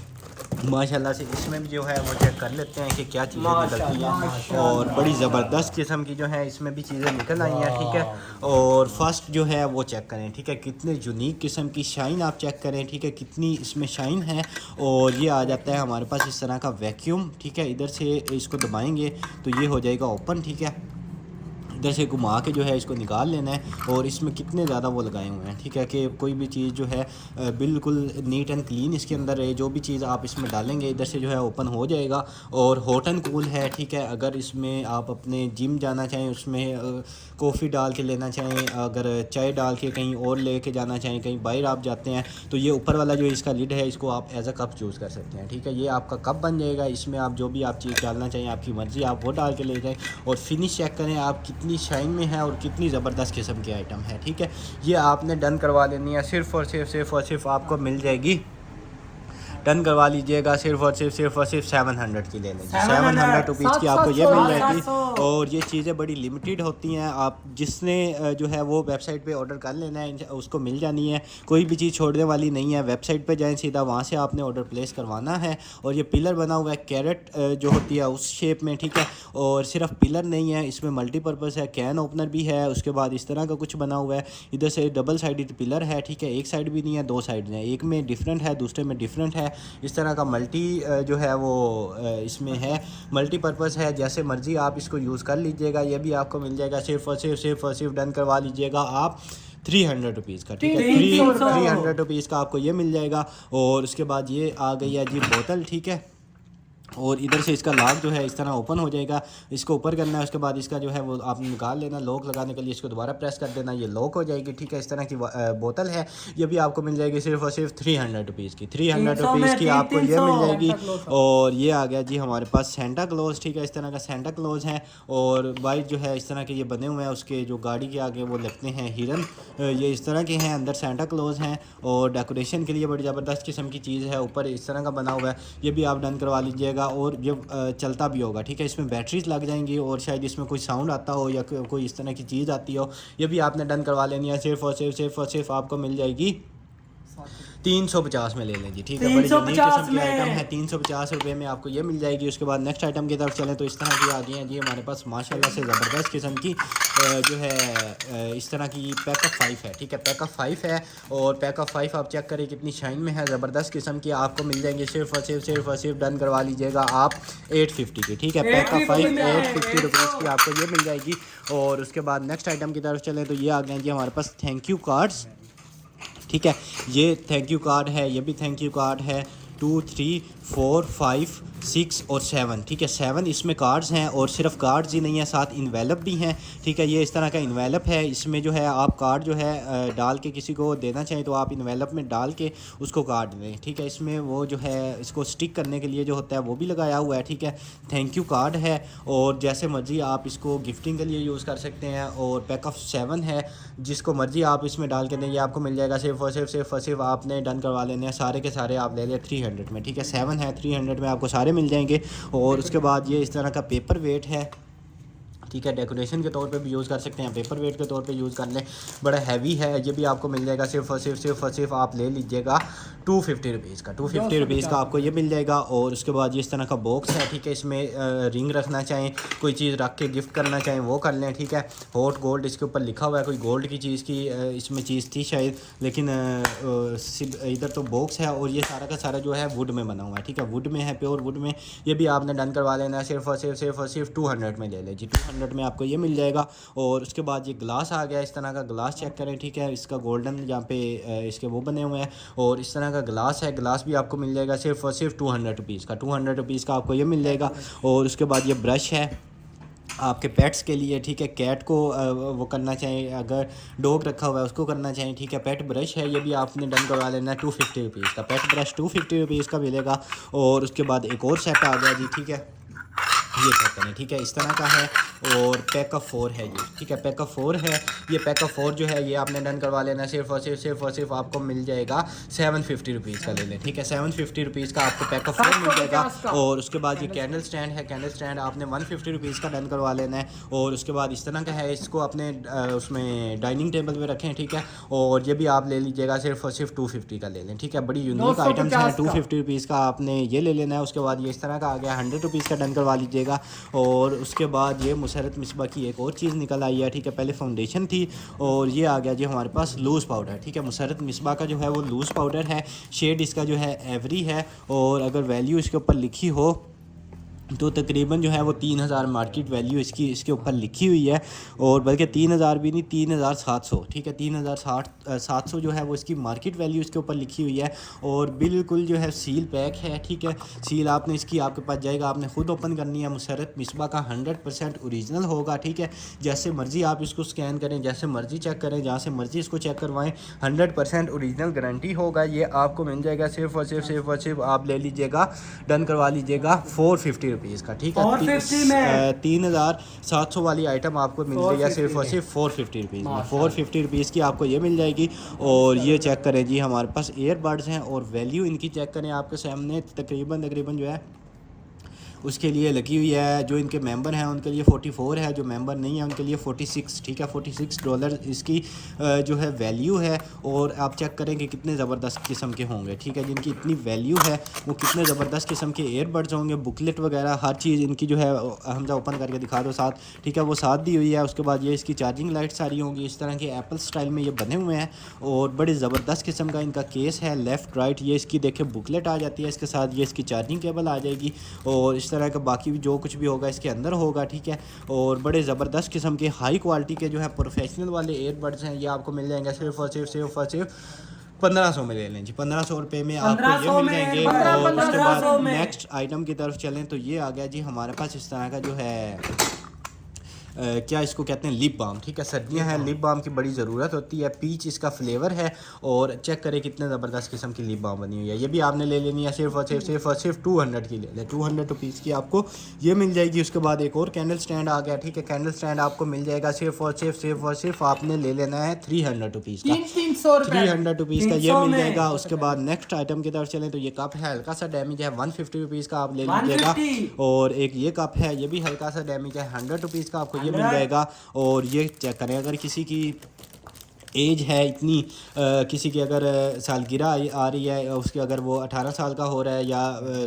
माशाल्लाह से। इसमें भी जो है वो चेक कर लेते हैं कि क्या चीज़ें निकलती हैं। और बड़ी ज़बरदस्त किस्म की जो है इसमें भी चीज़ें निकल आई हैं, ठीक है। और फर्स्ट जो है वो चेक करें, ठीक है, कितने यूनिक किस्म की शाइन आप चेक करें, ठीक है, कितनी इसमें शाइन है। और ये आ जाता है हमारे पास इस तरह का वैक्यूम, ठीक है। इधर से इसको दबाएंगे तो ये हो जाएगा ओपन, ठीक है। इधर से घुमा के जो है इसको निकाल लेना है। और इसमें कितने ज़्यादा वो लगाए हुए हैं, ठीक है, कि कोई भी चीज़ जो है बिल्कुल नीट एंड क्लीन इसके अंदर रहे। जो भी चीज़ आप इसमें डालेंगे इधर से जो है ओपन हो जाएगा। और हॉट एंड कूल है, ठीक है। अगर इसमें आप अपने जिम जाना चाहें, उसमें कॉफ़ी डाल के लेना चाहें, अगर चाय डाल के कहीं और लेके जाना चाहें, कहीं बाहर आप जाते हैं तो ये ऊपर वाला जो इसका लिड है इसको आप एज अ कप यूज़ कर सकते हैं, ठीक है। ये आपका कप बन जाएगा। इसमें आप जो भी आप चीज़ डालना चाहिए आपकी मर्ज़ी आप वो डाल के ले जाएँ। और फिनिश चेक करें आप कितनी शाइन में है और कितनी ज़बरदस्त किस्म की आइटम है, ठीक है। ये आपने डन करवा लेनी है। सिर्फ और सिर्फ आपको मिल जाएगी डन करवा लीजिएगा। सिर्फ और सिर्फ 700 की ले लें, 700 रुपीज़ की आपको ये मिल जाएगी। और ये चीज़ें बड़ी लिमिटेड होती हैं, आप जिसने जो है वो वेबसाइट पे ऑर्डर कर लेना है, उसको मिल जानी है, कोई भी चीज़ छोड़ने वाली नहीं है। वेबसाइट पे जाएं सीधा, वहाँ से आपने ऑर्डर प्लेस करवाना है। और ये पिलर बना हुआ है कैरेट जो होती है उस शेप में, ठीक है। और सिर्फ पिलर नहीं है, इसमें मल्टीपर्पज़ है, कैन ओपनर भी है। उसके बाद इस तरह का कुछ बना हुआ है, इधर से डबल साइडेड पिलर है, ठीक है। एक साइड भी नहीं है, दो साइड हैं, एक में डिफरेंट है, दूसरे में डिफरेंट है। इस तरह का मल्टी जो है वो इसमें है, मल्टीपर्पज़ है, जैसे मर्ज़ी आप इसको यूज़ कर लीजिएगा। ये भी आपको मिल जाएगा सिर्फ डन करवा लीजिएगा आप 300 रुपीज़ का, ठीक है। 300 रुपीज़ का आपको ये मिल जाएगा। और उसके बाद ये आ गई है जी बोतल, ठीक है। और इधर से इसका लॉक जो है इस तरह ओपन हो जाएगा, इसको ऊपर करना है। उसके बाद इसका जो है वो आपने निकाल लेना, लॉक लगाने के लिए इसको दोबारा प्रेस कर देना, ये लॉक हो जाएगी, ठीक है। इस तरह की बोतल है, ये भी आपको मिल जाएगी सिर्फ और सिर्फ 300 रुपीज़ की। 300 रुपीज़ की आपको ये मिल जाएगी। और ये आ गया जी हमारे पास सेंटा क्लॉज, ठीक है। इस तरह का सेंटा क्लॉज है और वाइट जो है इस तरह के ये बने हुए हैं, उसके जो गाड़ी के आगे वो लगते हैं हिरन, ये इस तरह के हैं, अंदर सेंटा क्लॉज हैं। और डेकोरेशन के लिए बड़ी ज़बरदस्त किस्म की चीज़ है, ऊपर इस तरह का बना हुआ है, ये भी आप डन करवा लीजिएगा। और जब चलता भी होगा, ठीक है, इसमें बैटरीज लग जाएंगी और शायद इसमें कोई साउंड आता हो या कोई इस तरह की चीज़ आती हो, ये भी आपने डन करवा लेनी है। सिर्फ आपको मिल जाएगी 350 में ले लें जी, ठीक है। बड़ी यूनिक किस्म की आइटम है, 350 रुपये में आपको ये मिल जाएगी। उसके बाद नेक्स्ट आइटम की तरफ चलें तो इस तरह की आ गई हैं जी हमारे पास माशाल्लाह से ज़बरदस्त किस्म की जो है इस तरह की पैक ऑफ 5 है, ठीक है। पैक ऑफ 5 है और पैक ऑफ 5 आप चेक करें कितनी शाइन में है, ज़बरदस्त किस्म की आपको मिल जाएंगे। सिर्फ डन करवा लीजिएगा आप 850 की, ठीक है। पैक ऑफ 5 850 रुपीज़ की आपको ये मिल जाएगी। और उसके बाद नेक्स्ट आइटम की तरफ चलें तो ये आ गए जी हमारे पास थैंक यू कार्ड्स, ठीक है। ये थैंक यू कार्ड है, ये भी थैंक यू कार्ड है। 2 3 4 5 6 और 7, ठीक है। 7 इसमें कार्ड्स हैं और सिर्फ कार्ड्स ही नहीं है, साथ इन्वेलप भी हैं, ठीक है। ये इस तरह का इन्वेलप है, इसमें जो है आप कार्ड जो है डाल के किसी को देना चाहें तो आप इन्वेलप में डाल के उसको कार्ड दें, ठीक है। इसमें वो जो है इसको स्टिक करने के लिए जो होता है वो भी लगाया हुआ है, ठीक है। थैंक यू कार्ड है और जैसे मर्ज़ी आप इसको गिफ्टिंग के लिए यूज़ कर सकते हैं। और पैक ऑफ 7 है, जिसको मर्ज़ी आप इसमें डाल के दें, ये आपको मिल जाएगा। सिर्फ आपने डन करवा लेने हैं, सारे के सारे आप ले लें 300 में, ठीक है। 7 है, 300 में आपको सारे मिल जाएंगे। और उसके बाद ये इस तरह का पेपर वेट है, ठीक है। डेकोरेशन के तौर पे भी यूज़ कर सकते हैं, पेपर वेट के तौर पे यूज़ कर लें, बड़ा हैवी है, ये भी आपको मिल जाएगा। सिर्फ आप ले लीजिएगा 250 रुपीज़ का, 250 रुपीज़ का आपको ये मिल जाएगा। और उसके बाद ये इस तरह का बॉक्स है, ठीक है। इसमें रिंग रखना चाहें, कोई चीज़ रख के गिफ्ट करना चाहें वो कर लें, ठीक है। हॉट गोल्ड इसके ऊपर लिखा हुआ है, कोई गोल्ड की चीज़ की इसमें चीज़ थी शायद, लेकिन इधर तो बॉक्स है। और ये सारा का सारा जो है वुड में बना हुआ है, ठीक है, वुड में है, प्योर वुड में। ये भी आपने डन करवा लेना है। सिर्फ 200 में ले लें जी, 200 में आपको ये मिल जाएगा। और उसके बाद ये ग्लास आ गया, इस तरह का ग्लास चेक करें, ठीक है। इसका गोल्डन यहाँ पे इसके वो बने हुए हैं और इस तरह का ग्लास है, ग्लास भी आपको मिल जाएगा। सिर्फ 200 रुपीज़ का, 200 रुपीज़ का आपको ये मिल जाएगा। और उसके बाद ये ब्रश है आपके पेट्स के लिए, ठीक है। कैट को वो करना चाहें, अगर डॉग रखा हुआ है उसको करना चाहें, ठीक है। पेट ब्रश है, ये भी आपने डन करवा लेना है। 250 रुपीज़ का पेट ब्रश 250 रुपीज़ का मिलेगा। और उसके बाद एक और सेट आ गया जी, ठीक है, ये चेक करें, ठीक है, इस तरह का है। और पैक ऑफ 4 है ये, ठीक है, पैक ऑफ 4 है। ये पैक ऑफ 4 जो है ये आपने डन करवा लेना। सिर्फ आपको मिल जाएगा 750 रुपीज़ का ले लें, ठीक है। 750 रुपीज़ का आपको पैक ऑफ 4 मिल जाएगा। और उसके बाद ये कैंडल स्टैंड है, कैंडल स्टैंड आपने 150 रुपीज़ का डन करवा लेना है। और उसके बाद इस तरह का है, इसको अपने उसमें डाइनिंग टेबल पे रखें, ठीक है। और ये भी आप ले लीजिएगा, सिर्फ 250 का ले लें, ठीक है। बड़ी यूनिक आइटम्स हैं, 250 रुपीज़ का आपने ये ले लेना है। उसके बाद ये इस तरह का आ गया, 100 रुपीज़ का डन करवा लीजिएगा। और उसके बाद ये मुसरत मिसबा की एक और चीज़ निकल आई है, ठीक है। पहले फाउंडेशन थी और ये आ गया जी हमारे पास लूज़ पाउडर, ठीक है। मुसरत मिसबा का जो है वो लूज़ पाउडर है, शेड इसका जो है एवरी है। और अगर वैल्यू इसके ऊपर लिखी हो तो तकरीबन जो है वो 3000 मार्केट वैल्यू इसकी इसके ऊपर लिखी हुई है। और बल्कि 3000 भी नहीं, 3700, ठीक है। 3700 जो है वो इसकी मार्केट वैल्यू इसके ऊपर लिखी हुई है। और बिल्कुल जो है सील पैक है, ठीक है। सील आपने इसकी आपके पास जाएगा, आपने ख़ुद ओपन करनी है। मुसरत मिसबा का 100% ओरिजिनल होगा, ठीक है। जैसे मर्ज़ी आप इसको स्कैन करें, जैसे मर्ज़ी चेक करें, जहाँ से मर्ज़ी इसको चेक करवाएं, 100% ओरिजिनल गारंटी होगा। ये आपको मिल जाएगा। सिर्फ आप ले लीजिएगा, डन करवा लीजिएगा 450 रुपीज़ का, ठीक है। 3700 वाली आइटम आपको मिल रही है सिर्फ और सिर्फ 450 रुपीज़ में। 450 रुपीज़ की आपको ये मिल जाएगी। और ये चेक करें जी, हमारे पास ईयरबड्स हैं और वैल्यू इनकी चेक करें आपके सामने, तकरीबन जो है उसके लिए लगी हुई है। जो इनके मेंबर हैं उनके लिए 44 है, जो मेंबर नहीं है उनके लिए 46, ठीक है। $46 इसकी जो है वैल्यू है। और आप चेक करें कि कितने ज़बरदस्त किस्म के होंगे, ठीक है। जिनकी इतनी वैल्यू है वो कितने ज़बरदस्त किस्म के ईयरबड्स होंगे। बुकलेट वगैरह हर चीज़ इनकी जो है, हमजा ओपन करके दिखा दो साथ, ठीक है, वो साथ दी हुई है। उसके बाद ये इसकी चार्जिंग लाइट सारी होंगी इस तरह के एप्पल स्टाइल में ये बने हुए हैं। और बड़े ज़बरदस्त किस्म का इनका केस है, लेफ़्ट राइट ये इसकी देखें बुकलेट आ जाती है इसके साथ, ये इसकी चार्जिंग केबल आ जाएगी। और इस तरह का बाकी भी जो कुछ भी होगा इसके अंदर होगा, ठीक है। और बड़े ज़बरदस्त किस्म के हाई क्वालिटी के जो है प्रोफेशनल वाले ईयरबड्स हैं, ये आपको मिल जाएंगे सिर्फ और सिर्फ 1500 में ले लें जी। 1500 रुपये में आपको ये मिल जाएंगे। और उसके बाद नेक्स्ट आइटम की तरफ चलें तो ये आ गया जी हमारे पास इस तरह का जो है क्या इसको कहते हैं, लिप बाम, ठीक है। सर्दियां हैं, लिप बाम की बड़ी ज़रूरत होती है। पीच इसका फ्लेवर है। और चेक करें कितने ज़बरदस्त किस्म की लिप बाम बनी हुई है। ये भी आपने ले लेनी है सिर्फ और सिर्फ 200 की ले लें। 200 रुपीज़ की आपको ये मिल जाएगी। उसके बाद एक और कैंडल स्टैंड आ गया, ठीक है। कैंडल स्टैंड आपको मिल जाएगा सिर्फ और सिर्फ आपने ले लेना है 300 रुपीज़ का। 300 रुपीज़ का ये मिल जाएगा। उसके बाद नेक्स्ट आइटम की तरफ चलें तो ये कप है, हल्का सा डैमेज है, 150 रुपीज़ का आप ले लीजिएगा। और एक ये कप है, ये भी हल्का सा डैमेज है, 100 रुपीज़ का आपको ये मिल जाएगा। और ये चेक करें, अगर किसी की एज है इतनी, किसी की अगर सालगिरह आ रही है, उसके अगर वो 18 साल का हो रहा है या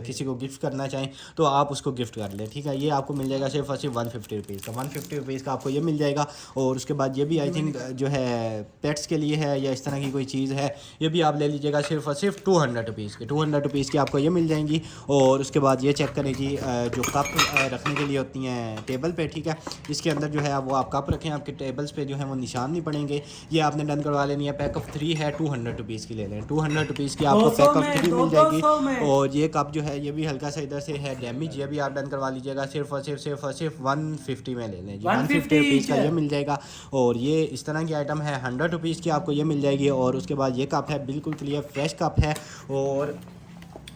किसी को गिफ्ट करना चाहें तो आप उसको गिफ्ट कर लें, ठीक है। ये आपको मिल जाएगा सिर्फ और सिर्फ 150 रुपीज़ का। 150 रुपीज़ का आपको ये मिल जाएगा। और उसके बाद ये भी आई थिंक जो है पेट्स के लिए है या इस तरह की कोई चीज़ है, ये भी आप ले लीजिएगा सिर्फ और सिर्फ 200 रुपीज़ के। 200 रुपीज़ की आपको ये मिल जाएंगी। और उसके बाद ये चेक करें जी, जो कप रखने के लिए होती हैं टेबल पर, ठीक है, इसके अंदर जो है वो आप कप रखें, आपके टेबल्स पर जो है वो निशान नहीं पड़ेंगे। ये आपने डन करवा लेनी है। पैक ऑफ 3 है, 200 रुपीज़ की ले लें। 200 रुपीज़ की आपको पैक ऑफ 3 मिल जाएगी। और ये कप जो है ये भी हल्का सा इधर से है डैमेज, ये भी आप डन करवा लीजिएगा सिर्फ और सिर्फ 150 में ले लें जी। 150 रुपीज़ का ये मिल जाएगा। और ये इस तरह की आइटम है, 100 रुपीज़ की आपको ये मिल जाएगी। और उसके बाद ये कप है, बिल्कुल क्लियर फ्रेश कप है। और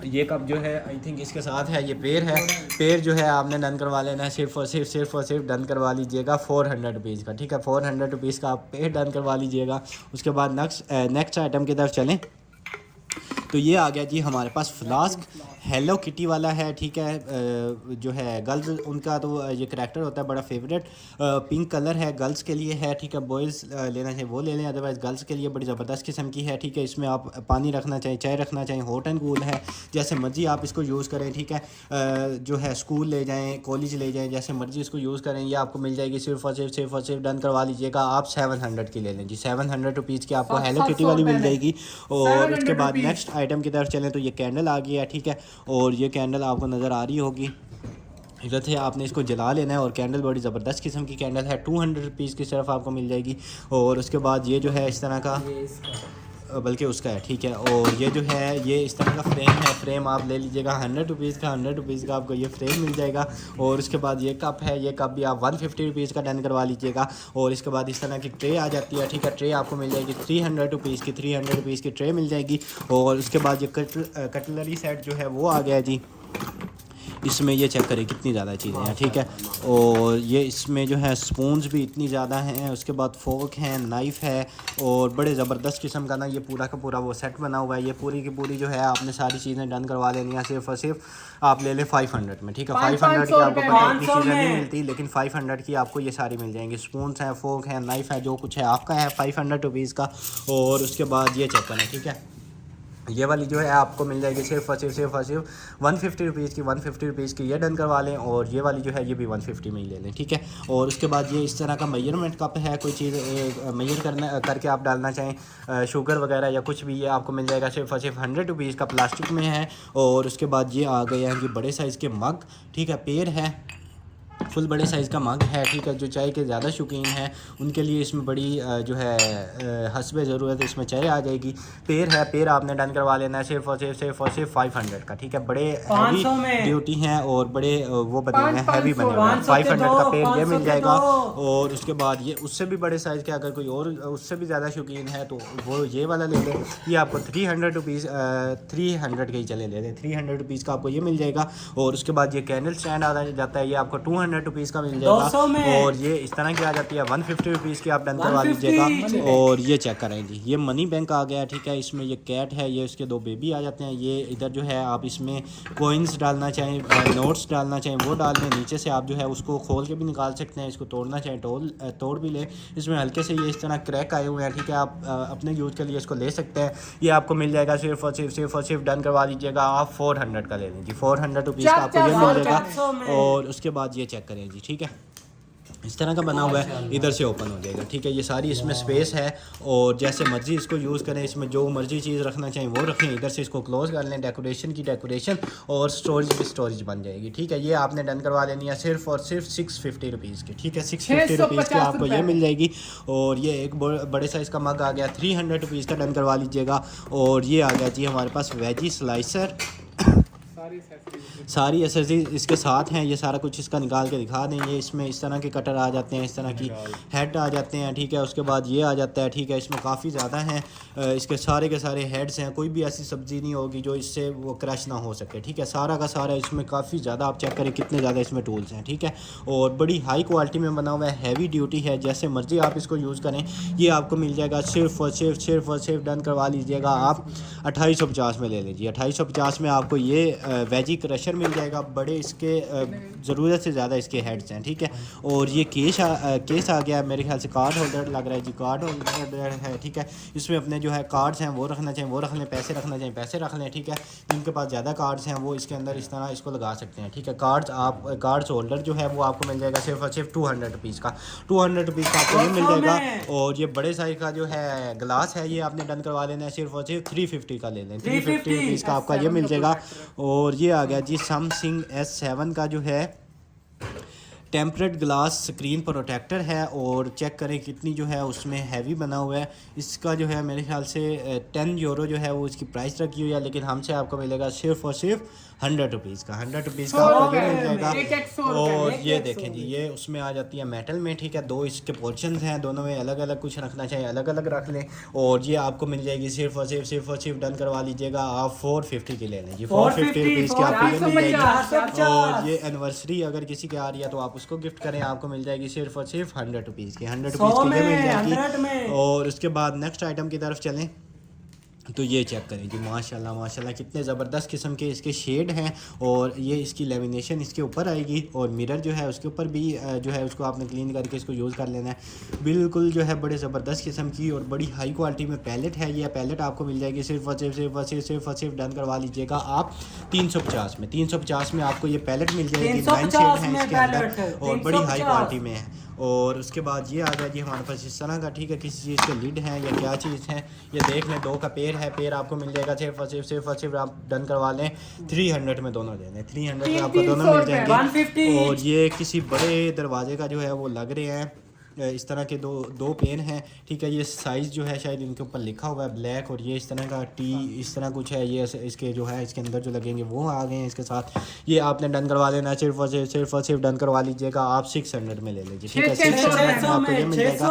ये कप जो है आई थिंक इसके साथ है, ये पेड़ है, पेड़ जो है आपने डन करवा लेना है सिर्फ और सिर्फ डन करवा लीजिएगा 400 रुपीज़ का, ठीक है। 400 रुपीज़ का आप पेड़ डन करवा लीजिएगा। उसके बाद नेक्स्ट आइटम की तरफ चलें तो ये आ गया जी हमारे पास फ्लास्क, हेलो किटी वाला है, ठीक है। जो है गर्ल्स उनका तो ये करैक्टर होता है बड़ा फेवरेट, पिंक कलर है, गर्ल्स के लिए है, ठीक है। बॉयज़ लेना चाहिए वो ले लें, अदरवाइज़ गर्ल्स के लिए बड़ी ज़बरदस्त किस्म की है, ठीक है। इसमें आप पानी रखना चाहिए, चाय रखना चाहिए, हॉट एंड कूल है, जैसे मर्जी आप इसको यूज़ करें, ठीक है। जो है स्कूल ले जाएँ, कॉलेज ले जाएँ, जैसे मर्जी इसको यूज़ करें। ये आपको मिल जाएगी सिर्फ और सिर्फ डन करवा लीजिएगा आप 700 की ले लें जी। 700 रुपीज़ की आपको हेलो किटी वाली मिल जाएगी। और उसके बाद नेक्स्ट आइटम की तरफ चलें तो ये कैंडल आ गई है, ठीक है। और ये कैंडल आपको नज़र आ रही होगी, इधर से आपने इसको जला लेना है। और कैंडल बड़ी ज़बरदस्त किस्म की कैंडल है, 200 रुपीज़ की सिर्फ आपको मिल जाएगी। और उसके बाद ये जो है इस तरह का, बल्कि उसका है, ठीक है। और ये जो है ये इस तरह का फ्रेम है, फ्रेम आप ले लीजिएगा 100 रुपीज़ का। 100 रुपीज़ का आपको ये फ्रेम मिल जाएगा। और उसके बाद ये कप है, ये कप भी आप 150 रुपीज़ का डन करवा लीजिएगा। और इसके बाद इस तरह की ट्रे आ जाती है, ठीक है। ट्रे आपको मिल जाएगी 300 रुपीज़ की, 300 रुपीज़ की ट्रे मिल जाएगी। और उसके बाद ये कटलरी सेट जो है वो आ गया जी। इसमें ये चेक करें कितनी ज़्यादा चीज़ें हैं, ठीक है। और ये इसमें जो है स्पून्स भी इतनी ज़्यादा हैं। उसके बाद फोक हैं, नाइफ़ है, और बड़े ज़बरदस्त किस्म का ना ये पूरा का पूरा वो सेट बना हुआ है। ये पूरी की पूरी जो है आपने सारी चीज़ें डन करवा लेनी है सिर्फ और सिर्फ आप ले लें 500 में, ठीक है। 500 की आपको पता है इतनी चीज़ें नहीं मिलती, लेकिन 500 की आपको ये सारी मिल जाएंगी। स्पून्स हैं, फोक हैं, नाइफ़ है, जो कुछ है आपका है 500 रुपीज़ का। और उसके बाद ये चेक करें, ठीक है। ये वाली जो है आपको मिल जाएगी सिर्फ और सिर्फ 150 रुपीज़ की। 150 रुपीज़ की ये डन करवा लें। और ये वाली जो है ये भी 150 में ही ले लें, ठीक है। और उसके बाद ये इस तरह का मेजरमेंट कप है, कोई चीज़ मेजर करके आप डालना चाहें, शुगर वगैरह या कुछ भी, ये आपको मिल जाएगा सिर्फ और सिर्फ 100 रुपीज़ का, प्लास्टिक में है। और उसके बाद ये आ गए हैं कि बड़े साइज़ के मग, ठीक है, पेड़ है, फुल बड़े साइज़ का मग है, ठीक है। जो चाय के ज़्यादा शौकीन हैं उनके लिए इसमें बड़ी जो है हस्बे ज़रूरत इसमें चाय आ जाएगी। पेड़ है, पेड़ आपने डन करवा लेना है सिर्फ और सिर्फ 500 का, ठीक है। बड़े हैवी ड्यूटी हैं और बड़े वो बने हुए हैं, हैवी बने हुए हैं। 500 का पेड़ ये मिल जाएगा। और उसके बाद ये उससे भी बड़े साइज़ के अगर कोई और उससे भी ज़्यादा शौकीन है तो वो ये वाला ले लें। ये आपको 300 रुपीज़ 300 के ही चले ले लें, 300 रुपीज़ का आपको ये मिल जाएगा। और उसके बाद ये कैंडल स्टैंड आ जाता है, ये आपको 200 रुपीज़ का मिल जाएगा। और ये इस तरह की आ जाती है 150 रुपीज़ की, आप डन करवा लीजिएगा। और ये चेक करें जी, ये मनी बैंक आ गया, ठीक है। इसमें ये कैट है, ये इसके 2 बेबी आ जाते हैं। ये इधर जो है आप इसमें कोइंस डालना चाहें, नोट्स डालना चाहें वो डाल दें। नीचे से आप जो है उसको खोल के भी निकाल सकते हैं, इसको तोड़ना चाहें तोड़ भी लें। इसमें हल्के से ये इस तरह क्रैक आए हुए हैं, ठीक है। आप अपने यूज़ के लिए इसको ले सकते हैं। ये आपको मिल जाएगा सिर्फ और सिर्फ डन करवा लीजिएगा आप 400 का ले लें जी, 400 रुपीज़ का आपको ये मिल जाएगा। और उसके बाद ये चेक करें जी, ठीक है। इस तरह का बना हुआ है, इधर से ओपन हो जाएगा, ठीक है। ये सारी इसमें स्पेस है और जैसे मर्जी इसको यूज़ करें, इसमें जो मर्जी चीज़ रखना चाहें वो रखें। इधर से इसको क्लोज़ कर लें, डेकोरेशन की डेकोरेशन और स्टोरेज की स्टोरेज बन जाएगी, ठीक है। ये आपने डन करवा लेनी है सिर्फ और सिर्फ 650 रुपीज़ की, ठीक है। 650 रुपीज़ की आपको ये मिल जाएगी। और ये एक बड़े साइज़ का मग आ गया, 300 रुपीज़ का डन करवा लीजिएगा। और ये आ गया जी हमारे पास वेजी स्लाइसर, सारी एसेसरीज इसके साथ हैं। ये सारा कुछ इसका निकाल के दिखा दें। ये इसमें इस तरह के कटर आ जाते हैं, इस तरह की हेड आ जाते हैं, ठीक है। उसके बाद ये आ जाता है, ठीक है। इसमें काफ़ी ज़्यादा हैं, इसके सारे के सारे हेड्स हैं। कोई भी ऐसी सब्ज़ी नहीं होगी जो इससे वो क्रश ना हो सके, ठीक है। सारा का सारा इसमें काफ़ी ज़्यादा, आप चेक करें कितने ज़्यादा इसमें टूल्स हैं, ठीक है। और बड़ी हाई क्वालिटी में बना हुआ है, हैवी ड्यूटी है, जैसे मर्जी आप इसको यूज़ करें। ये आपको मिल जाएगा सिर्फ और सिर्फ डन करवा लीजिएगा आप 2850 में ले लीजिए। 2850 में आपको ये वेजी क्रशर मिल जाएगा। बड़े इसके ज़रूरत से ज़्यादा इसके हेड्स हैं, ठीक है। और ये केस आ गया, मेरे ख्याल से कार्ड होल्डर लग रहा है जी, कार्ड होल्डर है, ठीक है। इसमें अपने जो है कार्ड्स हैं वो रखना चाहिए वो रख लें, पैसे रखना चाहिए पैसे रख लें, ठीक है। जिनके पास ज़्यादा कार्ड्स हैं वो इसके अंदर इस तरह इसको लगा सकते हैं, ठीक है। कार्ड्स होल्डर जो है वो आपको मिल जाएगा सिर्फ और सिर्फ 200 रुपीज़ का, 200 रुपीज़ का आपको ये मिल जाएगा। और ये बड़े साइज़ का जो है ग्लास है, ये आपने डन करवा देना है सिर्फ और सिर्फ 350 का ले लें, 350 रुपीज़ का आपका ये मिल जाएगा। और ये आ गया जी सैमसंग S7 का जो है टेम्परेट ग्लास स्क्रीन प्रोटेक्टर है। और चेक करें कितनी जो है उसमें हैवी बना हुआ है। इसका जो है मेरे ख्याल से 10 यूरो जो है वो इसकी प्राइस रखी हुई है, लेकिन हमसे आपको मिलेगा सिर्फ और सिर्फ 100 रुपीज़ का, 100 रुपीज़ का आपको ये मिल जाएगा। और ये देखें जी, ये उसमें आ जाती है मेटल में, ठीक है। 2 इसके पोर्शंस हैं, दोनों में अलग अलग कुछ रखना चाहिए अलग अलग रख लें। और ये आपको मिल जाएगी सिर्फ और सिर्फ डन करवा लीजिएगा आप 450 की ले लें जी, 450 रुपीज़ की आपको ये मिल जाएगी। और ये एनिवर्सरी अगर किसी की आ रही है तो आप उसको गिफ्ट करें, आपको मिल जाएगी सिर्फ और सिर्फ 100 रुपीज़ की, 100 रुपीज़ की ये मिल जाएगी। और उसके बाद नेक्स्ट आइटम की तरफ चलें तो ये चेक करें जी, माशाल्लाह माशाल्लाह कितने ज़बरदस्त किस्म के इसके शेड हैं। और ये इसकी लेमिनेशन इसके ऊपर आएगी और मिरर जो है उसके ऊपर भी जो है उसको आपने क्लीन करके इसको यूज़ कर लेना है। बिल्कुल जो है बड़े ज़बरदस्त किस्म की और बड़ी हाई क्वालिटी में पैलेट है। ये पैलेट आपको मिल जाएगी सिर्फ और सिर्फ डन करवा लीजिएगा आप 350 में, 350 में आपको ये पैलेट मिल जाएगी। 9 शेड हैं इसके अंदर और बड़ी हाई क्वालिटी में है। और उसके बाद ये आ गया जी हमारे पास इस तरह का, ठीक है। किसी चीज़ के लिड हैं या क्या चीज़ है ये देख लें। 2 का पेड़ है, पेड़ आपको मिल जाएगा सिर्फ और सिर्फ आप डन करवा लें 300 में दोनों ले लें, 300 में आपको दोनों मिल जाएंगे। और ये किसी बड़े दरवाजे का जो है वो लग रहे हैं, इस तरह के दो पेन हैं, ठीक है। ये साइज़ जो है शायद इनके ऊपर लिखा हुआ है ब्लैक, और ये इस तरह का टी इस तरह कुछ है। ये इसके जो है इसके अंदर जो लगेंगे वो आ गए हैं इसके साथ। ये आपने डन करवा लेना सिर्फ और सिर्फ डन करवा लीजिएगा आप 600 में ले लीजिए, ठीक है। 600 में आपको ये मिल जाएगा।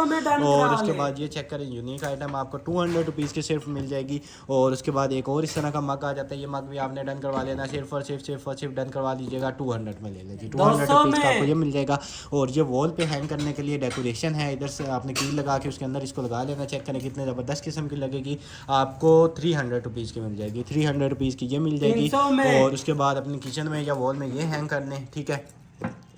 और उसके बाद ये चेक करें, यूनिक आइटम आपको 200 रुपीज़ की सिर्फ मिल जाएगी। और उसके बाद एक और इस तरह का मग आ जाता है, ये मग भी आपने डन करवा लेना सिर्फ और सिर्फ डन करवा लीजिएगा 200 में ले लीजिए, 200 रुपीज़ का आपको ये मिल जाएगा। और ये वॉल पे हैंग करने के लिए डेकोरेशन है, इधर से आपने कील लगा के उसके अंदर इसको लगा लेना। चेक करें कितने ज़बरदस्त किस्म की लगेगी, आपको 300 रुपीज़ की मिल जाएगी, 300 रुपीज़ की ये मिल जाएगी। और उसके बाद अपने किचन में या वॉल में ये हैंग करने, ठीक है।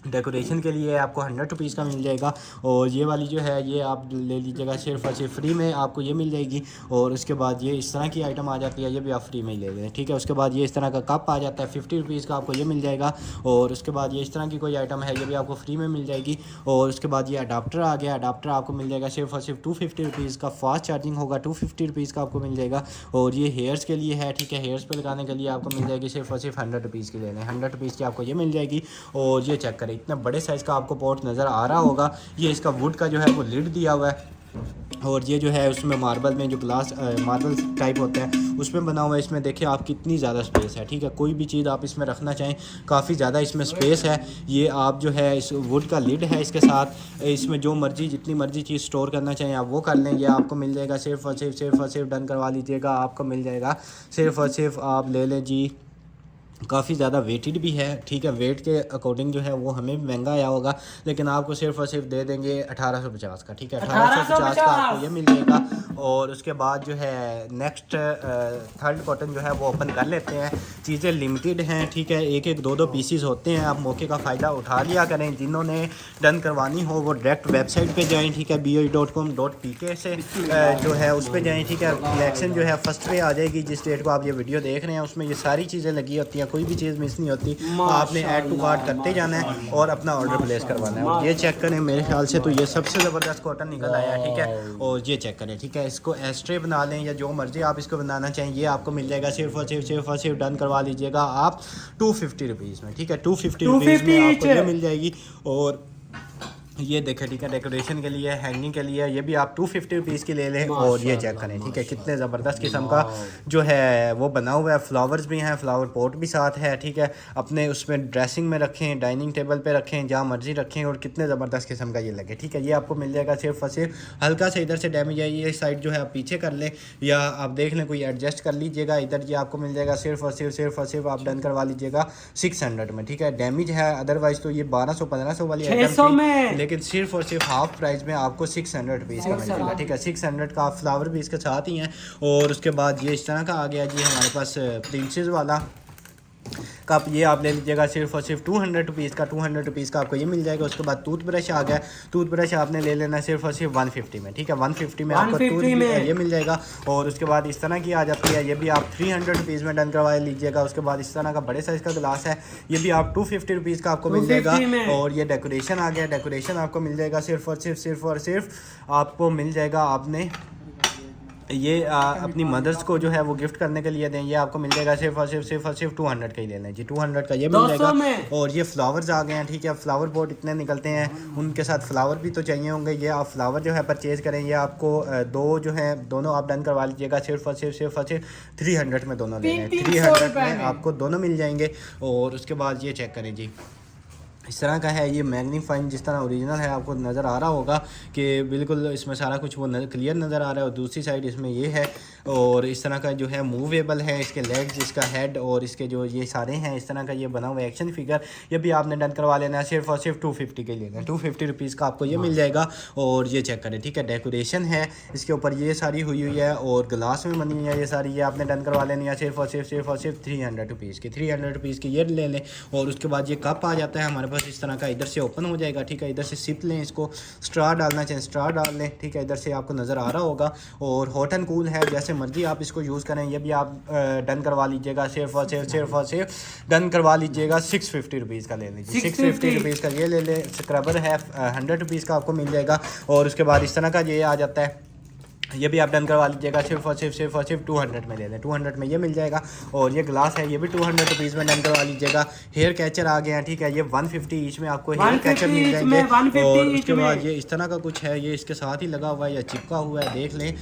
डेकोरेशन के लिए आपको 100 रुपीज़ का मिल जाएगा। और ये वाली जो है ये आप ले लीजिएगा सिर्फ और सिर्फ फ्री में आपको ये मिल जाएगी। और उसके बाद ये इस तरह की आइटम आ जाती है, ये भी आप फ्री में ही ले लें, ठीक है। उसके बाद ये इस तरह का कप आ जाता है 50 रुपीज़ का, आपको ये मिल जाएगा। और उसके बाद ये इस तरह की कोई आइटम है, ये भी आपको फ्री में मिल जाएगी। और उसके बाद ये अडाप्टर आ गया, अडाप्टर आपको मिल जाएगा सिर्फ और सिर्फ 250 रुपीज़ का, फास्ट चार्जिंग होगा, 250 रुपीज़ का आपको मिल जाएगा। और ये हेयर्स के लिए है, ठीक है। हेयर्स पे लगाने के लिए आपको मिल जाएगी सिर्फ और सिर्फ 100 रुपीज़ की ले लें, 100 रुपीज़ की आपको ये मिल जाएगी। और ये चेक करें करें, इतना बड़े साइज़ का आपको पॉट नज़र आ रहा होगा। ये इसका वुड का जो है वो लिड दिया हुआ है और ये जो है उसमें मार्बल में जो ग्लास मार्बल टाइप होता है उसमें बना हुआ है। इसमें देखिए आप कितनी ज़्यादा स्पेस है, ठीक है। कोई भी चीज़ आप इसमें रखना चाहें काफ़ी ज़्यादा इसमें स्पेस है। ये आप जो है इस वुड का लिड है इसके साथ, इसमें जो मर्जी जितनी मर्जी चीज़ स्टोर करना चाहें आप वो कर लें। ये आपको मिल जाएगा सिर्फ और सिर्फ डन करवा लीजिएगा, आपको मिल जाएगा सिर्फ और सिर्फ आप ले लें जी। काफ़ी ज़्यादा वेटेड भी है, ठीक है। वेट के अकॉर्डिंग जो है वो हमें भी महंगा आया होगा, लेकिन आपको सिर्फ और सिर्फ दे देंगे 1850 का, ठीक है। 1850 का आपको ये मिल जाएगा। और उसके बाद जो है नेक्स्ट थर्ड कॉटन जो है वो ओपन कर लेते हैं। चीज़ें लिमिटेड हैं, ठीक है। एक एक दो दो पीसीज होते हैं, आप मौके का फ़ायदा उठा लिया करें। जिन्होंने डन करवानी हो वो डायरेक्ट वेबसाइट पे जाएं, ठीक है। BOE.com.pk से जो है उस पर जाएँ, ठीक है। कलेक्शन जो है फर्स्ट पे आ जाएगी। जिस डेट को आप ये वीडियो देख रहे हैं उसमें ये सारी चीज़ें लगी होती हैं, कोई भी चीज़ मिस नहीं होती। आपने ऐड टू कार्ट करते जाना है और अपना ऑर्डर प्लेस करवाना है। और ये चेक करें, मेरे ख्याल से तो ये सबसे ज़बरदस्त कॉटन निकल आया है, ठीक है। और ये चेक करें, ठीक है। इसको एस्ट्रे बना लें या जो मर्जी आप इसको बनाना चाहें, ये आपको मिल जाएगा सिर्फ और सिर्फ डन करवा लीजिएगा आप 250 रुपीज़ में, ठीक है। 250 रुपीज़ में आपको ये मिल जाएगी। और ये देखें, ठीक है, डेकोरेशन के लिए, हैंगिंग के लिए, ये भी आप 250 रुपीज़ की ले लें। और ये चेक करें, ठीक है, कितने ज़बरदस्त किस्म का जो है वो बना हुआ है। फ्लावर्स भी हैं, फ्लावर पॉट भी साथ है, ठीक है। अपने उसमें ड्रेसिंग में रखें, डाइनिंग टेबल पे रखें, जहाँ मर्जी रखें। और कितने ज़बरदस्त किस्म का ये लगे, ठीक है। ये आपको मिल जाएगा सिर्फ और सिर्फ। हल्का से इधर से डैमेज है, ये साइड जो है आप पीछे कर लें या आप देख लें कोई एडजस्ट कर लीजिएगा इधर। ये आपको मिल जाएगा सिर्फ और सिर्फ आप डन करवा लीजिएगा 600 में, ठीक है। डैमेज है अदरवाइज़ तो ये 1200-1500 वाली आइटम थी, लेकिन सिर्फ और सिर्फ हाफ प्राइस में आपको 600 रुपीज़ का मिल जाएगा, ठीक है। 600 का फ्लावर भी इसके साथ ही हैं। और उसके बाद ये इस तरह का आ गया जी हमारे पास प्रिंसेस वाला कप। ये आप ले लीजिएगा सिर्फ और सिर्फ 200 रुपीज़ का। 200 रुपीज़ का आपको ये मिल जाएगा। उसके बाद टूथब्रश आ गया, टूथब्रश आपने ले लेना सिर्फ और सिर्फ 150 में, ठीक है। 150 में आपको ये मिल जाएगा। और उसके बाद इस तरह की आ जाती है, ये भी आप 300 रुपीज़ में डन करवा लीजिएगा। उसके बाद इस तरह का बड़े साइज़ का गिलास है, ये भी आप 250 रुपीज़ का आपको मिल जाएगा। और ये डेकोरेशन आ गया, डेकोरेशन आपको मिल जाएगा सिर्फ और सिर्फ आपको मिल जाएगा। आपने ये अपनी मदर्स को जो है वो गिफ्ट करने के लिए दें, ये आपको मिल जाएगा सिर्फ और सिर्फ 200 का ही ले लें जी। 200 का ये मिल जाएगा। और ये फ्लावर्स आ गए हैं, ठीक है। फ्लावर पॉट इतने निकलते हैं, उनके साथ फ्लावर भी तो चाहिए होंगे। ये आप फ्लावर जो है परचेज़ करें, ये आपको दो जो है दोनों आप डन करवा लीजिएगा सिर्फ और सिर्फ 300 में दोनों ले लें। 300 में आपको दोनों मिल जाएंगे। और उसके बाद ये चेक करें जी, इस तरह का है। ये मैग्नीफाइंग जिस तरह ओरिजिनल है आपको नज़र आ रहा होगा कि बिल्कुल इसमें सारा कुछ वो क्लियर नज़र आ रहा है। और दूसरी साइड इसमें ये है। और इस तरह का जो है मूवेबल है, इसके लेग्स, इसका हेड और इसके जो ये सारे हैं इस तरह का ये बना हुआ एक्शन फिगर। ये भी आपने डन करवा लेना है सिर्फ और सिर्फ 250 के लेना है। 250 रुपीज़ का आपको ये मिल जाएगा। और ये चेक करें, ठीक है। डेकोरेशन है इसके ऊपर ये सारी हुई है और ग्लास में बनी हुई है ये सारी। ये आपने डन करवा लेनी है सिर्फ और सिर्फ 300 रुपीज़ की। 300 रुपीज़ की ये ले लें। और उसके बाद ये कप आ जाता है हमारे पास इस तरह का, इधर से ओपन हो जाएगा, ठीक है। इधर से सिप लें इसको, स्ट्रा डालना चाहें स्ट्रा डाल लें, ठीक है। इधर से आपको नज़र आ रहा होगा। और हॉट एंड कूल है, जैसे मर्जी आप इसको यूज़ करें। ये भी आप डन करवा लीजिएगा सिर्फ और सिर्फ डन करवा लीजिएगा 650 रुपीज़ का ले लीजिए। 650 रुपीज़ का ये ले लें। स्क्रबर है 100 रुपीज़ का आपको मिल जाएगा। और उसके बाद इस तरह का ये आ जाता है, ये भी आप डन करवा लीजिएगा सिर्फ और सिर्फ 200 में ले लें। 200 में ये मिल जाएगा। और ये ग्लास है, ये भी 200 रुपीज़ में डन करवा लीजिएगा। हेयर कैचर आ गए हैं, ठीक है। ये 150 ईच में आपको हेयर कैचर मिल जाएंगे। और उसके बाद ये इस तरह का कुछ है, ये इसके साथ ही लगा हुआ है या चिपका हुआ है, देख लें।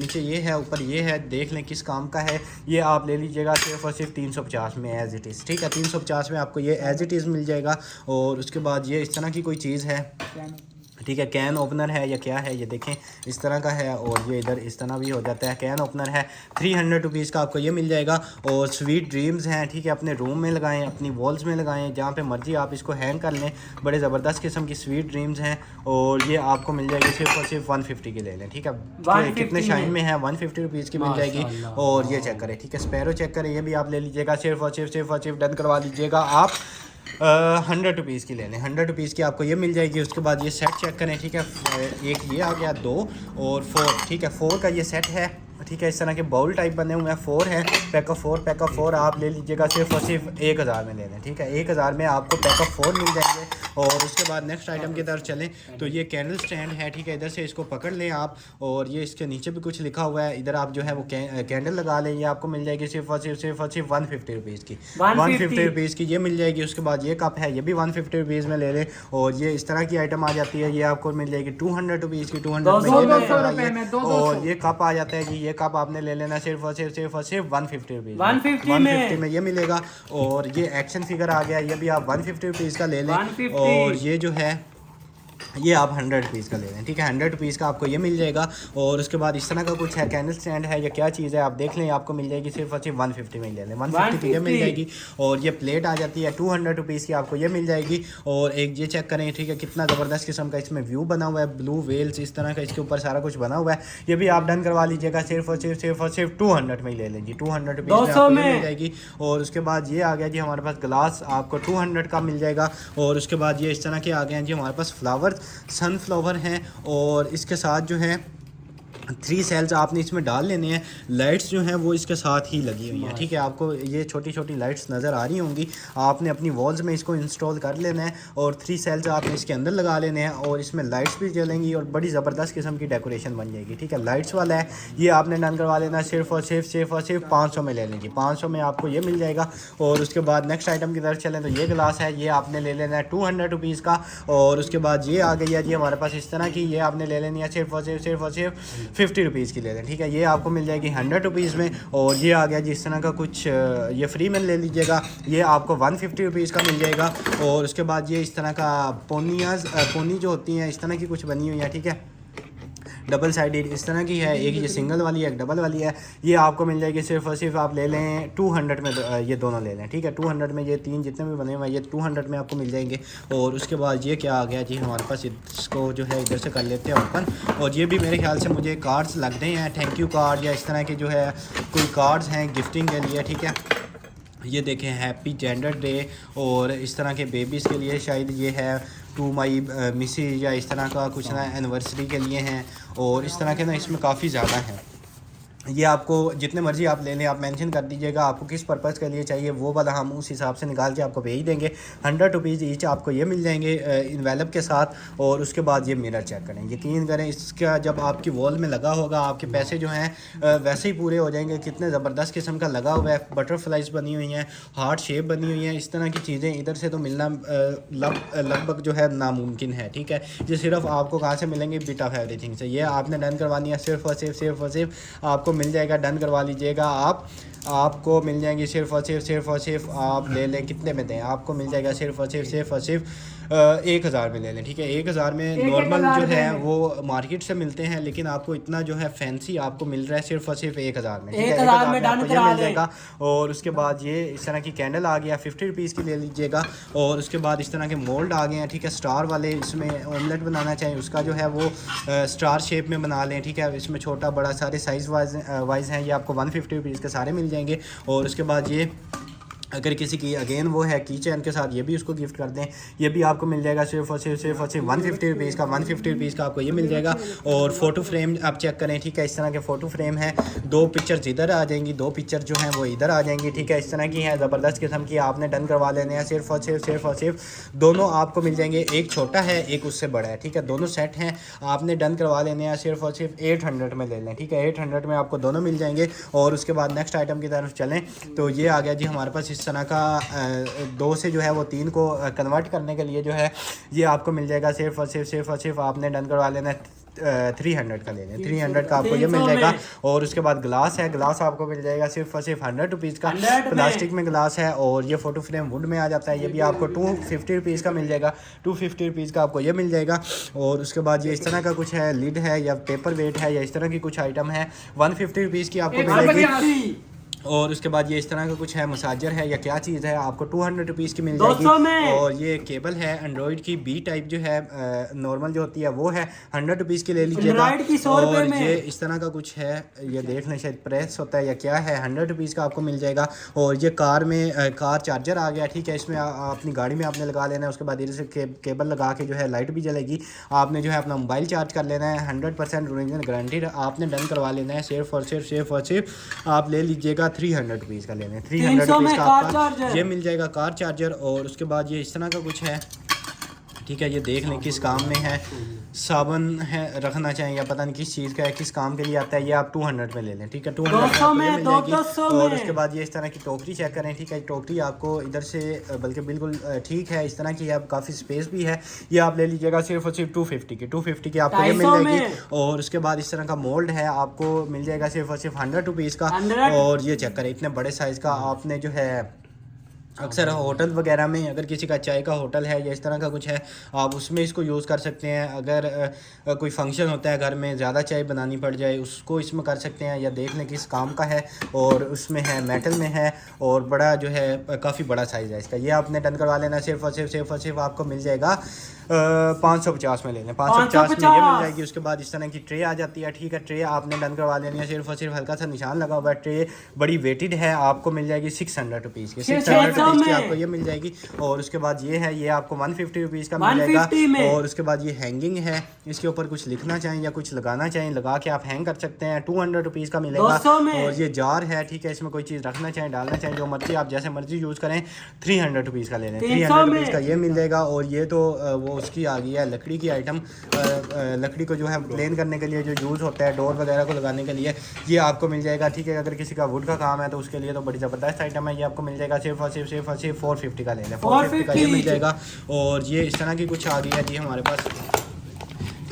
नीचे ये है, ऊपर ये है, देख लें किस काम का है। ये आप ले लीजिएगा सिर्फ और सिर्फ 350 में एज़ इट इज़, ठीक है। 350 में आपको ये एज़ इट इज़ मिल जाएगा। और उसके बाद ये इस तरह की कोई चीज़ है, ठीक है। कैन ओपनर है या क्या है ये देखें, इस तरह का है। और ये इधर इस तरह भी हो जाता है, कैन ओपनर है। 300 रुपीज़ का आपको ये मिल जाएगा। और स्वीट ड्रीम्स हैं, ठीक है। अपने रूम में लगाएं, अपनी वॉल्स में लगाएं, जहाँ पे मर्जी आप इसको हैंग कर लें। बड़े ज़बरदस्त किस्म की स्वीट ड्रीम्स हैं। और ये आपको मिल जाएगी सिर्फ और सिर्फ 150 की ले लें, ठीक है। कितने शाइन में है, 150 रुपीज़ की मिल जाएगी। और ये चेक करें, ठीक है। स्पैरो चेक करें, ये भी आप ले लीजिएगा सिर्फ और सिर्फ डन करवा लीजिएगा आप 100 रुपीज़ की ले लें। 100 रुपीज़ की आपको ये मिल जाएगी। उसके बाद ये सेट चेक करें, ठीक है। एक ये आ गया 2 और 4, ठीक है। 4 का ये सेट है ठीक है। इस तरह के बाउल टाइप बने हुए हैं, 4 है, पैक ऑफ 4 आप ले लीजिएगा सिर्फ और सिर्फ 1000 में ले लें, ठीक है। 1000 में आपको पैक ऑफ 4 मिल जाएंगे। और उसके बाद नेक्स्ट आइटम की तरफ चलें तो ये कैंडल स्टैंड है, ठीक है। इधर से इसको पकड़ लें आप, और ये इसके नीचे भी कुछ लिखा हुआ है, इधर आप जो है वो कैंडल लगा लें। ये आपको मिल जाएगी सिर्फ और सिर्फ 150 रुपीज़ की, 150 रुपीज़ की ये मिल जाएगी। उसके बाद ये कप है, ये भी 150 रुपीज़ में ले लें। और ये इस तरह की आइटम आ जाती है, ये आपको मिल जाएगी 200 रुपीज़ की, 200 में ये मिल। और ये कप आ जाता है जी, ये कप आपने ले लेना सिर्फ और सिर्फ 150 रुपीज़, 150 में ये मिलेगा। और ये एक्शन फिगर आ गया, ये भी आप 150 रुपीज़ का ले लें। और ये जो है ये आप 100 रुपीज़ का ले लें, ठीक है। 100 रुपीज़ का आपको ये मिल जाएगा। और उसके बाद इस तरह का कुछ है, कैंडल स्टैंड है या क्या चीज़ है आप देख लें, आपको मिल जाएगी सिर्फ और सिर्फ 150 में ले लें, 150 की ये मिल जाएगी। और ये प्लेट आ जाती है 200 रुपीज़ की, आपको ये मिल जाएगी। और एक ये चेक करें, ठीक है, कितना ज़बरदस्त किस्म का इसमें व्यू बना हुआ है, ब्लू वेल्स इस तरह का इसके ऊपर सारा कुछ बना हुआ है। ये भी आप डन करवा लीजिएगा सिर्फ और सिर्फ 200 में ही ले लें जी, 200 रुपीज़ में मिल जाएगी। और उसके बाद ये आ गया जी हमारे पास ग्लास, आपको 200 का मिल जाएगा। और उसके बाद ये इस तरह के आ गए हैं जी हमारे पास फ्लावर, सनफ्लावर हैं। और इसके साथ जो है 3 सेल्स आपने इसमें डाल लेने हैं। लाइट्स जो हैं वो इसके साथ ही लगी हुई हैं, ठीक है। आपको ये छोटी छोटी लाइट्स नज़र आ रही होंगी, आपने अपनी वॉल्स में इसको इंस्टॉल कर लेना है। और 3 सेल्स आपने इसके अंदर लगा लेने हैं, और इसमें लाइट्स भी जलेंगी और बड़ी ज़बरदस्त किस्म की डेकोरेशन बन जाएगी, ठीक है। लाइट्स वाला है, ये आपने डन करवा लेना है सिर्फ और सिर्फ 500 में ले लेंगे, 500 में आपको ये मिल जाएगा। और उसके बाद नेक्स्ट आइटम की तरफ चलें तो ये गिलास है, ये आपने ले लेना है 200 रुपीज़ का। और उसके बाद ये आ गई है जी हमारे पास इस तरह की, ये आपने ले लेनी है सिर्फ और सिर्फ 50 रुपीज़ की ले लें, ठीक है। ये आपको मिल जाएगी 100 रुपीज़ में। और ये आ गया जी इस तरह का कुछ, ये फ्री में ले लीजिएगा, ये आपको 150 रुपीज़ का मिल जाएगा। और उसके बाद ये इस तरह का पोनी जो होती हैं इस तरह की कुछ बनी हुई है, ठीक है, डबल साइडेड इस तरह की है, एक ये सिंगल वाली है, एक डबल वाली है। ये आपको मिल जाएगी सिर्फ और सिर्फ आप ले लें 200 में, ये दोनों ले लें, ठीक है। 200 में ये 3 जितने भी बने हुए हैं ये 200 में आपको मिल जाएंगे। और उसके बाद ये क्या आ गया जी हमारे पास, इसको जो है इधर से कर लेते हैं ओपन। और ये भी मेरे ख्याल से मुझे कार्ड्स लगते हैं, थैंक यू कार्ड या इस तरह के जो है कोई कार्ड्स हैं गिफ्टिंग के लिए, ठीक है। ये देखें हैप्पी जेंडर डे, और इस तरह के बेबीज़ के लिए शायद ये है टू माई मिसेज या इस तरह का कुछ ना एनिवर्सरी के लिए हैं। और इस तरह के ना इसमें काफ़ी ज़्यादा हैं। ये आपको जितने मर्जी आप ले लें, आप मेंशन कर दीजिएगा आपको किस पर्पज़ के लिए चाहिए, वो वाला हम उस हिसाब से निकाल के आपको भेज देंगे। 100 रुपीज़ ईच आपको ये मिल जाएंगे इन्वेलप के साथ। और उसके बाद ये मिरर चेक करें, यकीन करें इसका जब आपकी वॉल में लगा होगा आपके पैसे जो हैं वैसे ही पूरे हो जाएंगे। कितने ज़बरदस्त किस्म का लगा हुआ है, बटरफ्लाइज बनी हुई हैं, हार्ट शेप बनी हुई हैं, इस तरह की चीज़ें इधर से तो मिलना लगभग जो है नामुमकिन है, ठीक है। ये सिर्फ आपको कहाँ से मिलेंगे, बिट ऑफ एवरीथिंग से। ये आपने डन करवानी है सिर्फ और सिर्फ आपको मिल जाएगा, डन करवा लीजिएगा आप, आपको मिल जाएंगी सिर्फ और सिर्फ आप ले लें, कितने में दें, आपको मिल जाएगा सिर्फ और सिर्फ 1000 में ले लें, ठीक है। 1000 में नॉर्मल जो है वो मार्केट से मिलते हैं, लेकिन आपको इतना जो है फैंसी आपको मिल रहा है सिर्फ और सिर्फ 1000 में, ठीक है। 1000 में आपको ये मिल जाएगा। और उसके बाद ये इस तरह की कैंडल आ गया, 50 रुपीज़ की ले लीजिएगा। और उसके बाद इस तरह के मोल्ड आ गए हैं, ठीक है, स्टार वाले। इसमें ऑमलेट बनाना चाहिए उसका जो है वो स्टार शेप में बना लें, ठीक है। इसमें छोटा बड़ा सारे साइज़ वाइज हैं, ये आपको 150 रुपीज़ के सारे मिल जाएंगे। और उसके बाद ये अगर किसी की अगेन वो है की चैन के साथ, ये भी उसको गिफ्ट कर दें, ये भी आपको मिल जाएगा सिर्फ और सिर्फ 150 रुपीज़ का, 150 रुपीज़ का आपको ये मिल जाएगा। और फ़ोटो फ्रेम आप चेक करें, ठीक है, इस तरह के फ़ोटो फ्रेम है, 2 पिक्चर्स इधर आ जाएंगी, 2 पिक्चर जो हैं वो इधर आ जाएंगी, ठीक है। इस तरह की है, ज़बरदस्त किस्म की, आपने डन करवा लेने हैं सिर्फ और सिर्फ दोनों आपको मिल जाएंगे। एक छोटा है, एक उससे बड़ा है, ठीक है, दोनों सेट हैं, आपने डन करवा लेने हैं सिर्फ और सिर्फ 800 में ले लें, ठीक है। 800 में आपको दोनों मिल जाएंगे। और उसके बाद नेक्स्ट आइटम की तरफ चलें तो ये आ गया जी हमारे पास इस तरह का 2 से जो है वो 3 को कन्वर्ट करने के लिए जो है ये आपको मिल जाएगा सिर्फ और सिर्फ आपने डन करवा लेना है 300 का ले लें, 300 का आपको ये मिल जाएगा। और उसके बाद ग्लास है, ग्लास आपको मिल जाएगा सिर्फ और सिर्फ 100 रुपीज़ का, प्लास्टिक में ग्लास है। और ये फ़ोटो फ्रेम वुड में आ जाता है, ये भी आपको 250 रुपीज़ का मिल जाएगा, 250 रुपीज़ का आपको ये मिल जाएगा। और उसके बाद ये इस तरह का कुछ है, लिड है या पेपर वेट है या इस तरह की कुछ आइटम है, 150 रुपीज़ की आपको मिलेगी। और उसके बाद ये इस तरह का कुछ है, मसाजर है या क्या चीज़ है, आपको 200 रुपीज़ की मिल जाएगी। और ये केबल है एंड्रॉयड की बी टाइप जो है, नॉर्मल जो होती है वो है, 100 रुपीज़ की ले लीजिएगा। और ये इस तरह का कुछ है, ये देख लें शायद प्रेस होता है या क्या है, 100 रुपीज़ का आपको मिल जाएगा। और ये कार में कार चार्जर आ गया, ठीक है, इसमें अपनी गाड़ी में आपने लगा लेना है। उसके बाद इधर से केबल लगा के जो है लाइट भी जलेगी। आपने जो है अपना मोबाइल चार्ज कर लेना है, 100% ओरिजिनल गारंटी आपने डन करवा लेना है। सिर्फ और सिर्फ आप ले लीजिएगा 300 रुपीज़ का लेने, 300 रुपीज़ का आपका ये मिल जाएगा कार चार्जर। और उसके बाद ये इस तरह का कुछ है, ठीक है, ये देख लें किस काम में है, साबुन है रखना चाहिए या पता नहीं किस चीज़ का है, किस काम के लिए आता है, ये आप 200 में ले लें, ठीक है, 200 में मिल जाएगी। और उसके बाद ये इस तरह की टोकरी चेक करें, ठीक है, टोकरी आपको इधर से बल्कि बिल्कुल ठीक है, इस तरह की है, काफ़ी स्पेस भी है, ये आप ले लीजिएगा सिर्फ और सिर्फ 250 की आपको ये मिल जाएगी। और उसके बाद इस तरह का मोल्ड है, आपको मिल जाएगा सिर्फ और सिर्फ 100 रुपीज़ का। और ये चेक करें इतने बड़े साइज़ का, आपने जो है अक्सर होटल वगैरह में अगर किसी का चाय का होटल है या इस तरह का कुछ है, आप उसमें इसको यूज़ कर सकते हैं। अगर कोई फंक्शन होता है घर में, ज़्यादा चाय बनानी पड़ जाए, उसको इसमें कर सकते हैं। या देख लें किस काम का है, और उसमें है मेटल में है, और बड़ा जो है काफ़ी बड़ा साइज़ है इसका, ये आपने डन करवा लेना। सिर्फ और सिर्फ आपको मिल जाएगा 550 में ले लें, 550 में ये मिल जाएगी। उसके बाद इस तरह की ट्रे आ जाती है, ठीक है, ट्रे आपने डन करवा लेनी है। सिर्फ और सिर्फ हल्का सा निशान लगा हुआ है, ट्रे बड़ी वेटेड है, आपको मिल जाएगी 600 रुपीज़ की, 600 रुपीज़ की आपको ये मिल जाएगी। और उसके बाद ये है, ये आपको 150 रुपीज़ का मिल जाएगा। और उसके बाद ये हैंगिंग है, इसके ऊपर कुछ लिखना चाहें या कुछ लगाना चाहें, लगा के आप हैंग कर सकते हैं, 200 रुपीज़ का मिलेगा। और ये जार है, ठीक है, इसमें कोई चीज़ रखना चाहें, डालना चाहें, जो मर्जी आप जैसे मर्जी यूज़ करें, 300 रुपीज़ का ले लें, 300 रुपीज़ का ये मिल जाएगा। और ये तो वो उसकी आ गई है लकड़ी की आइटम, लकड़ी को जो है प्लेन करने के लिए जो यूज़ होता है, डोर वगैरह को लगाने के लिए, ये आपको मिल जाएगा, ठीक है। अगर किसी का वुड का काम है तो उसके लिए तो बड़ी ज़बरदस्त आइटम है, ये आपको मिल जाएगा सिर्फ और सिर्फ 450 का ले लें, 450 का ये मिल जाएगा। और ये इस तरह की कुछ आ गई है जी हमारे पास,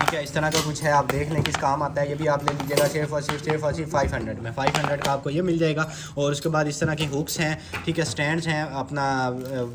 ठीक है, इस तरह का कुछ है, आप देख लें किस काम आता है, ये भी आप ले लीजिएगा सिर्फ और सिर्फ 500 में, 500 का आपको ये मिल जाएगा। और उसके बाद इस तरह की हुक्स हैं, ठीक है, स्टैंड्स हैं, अपना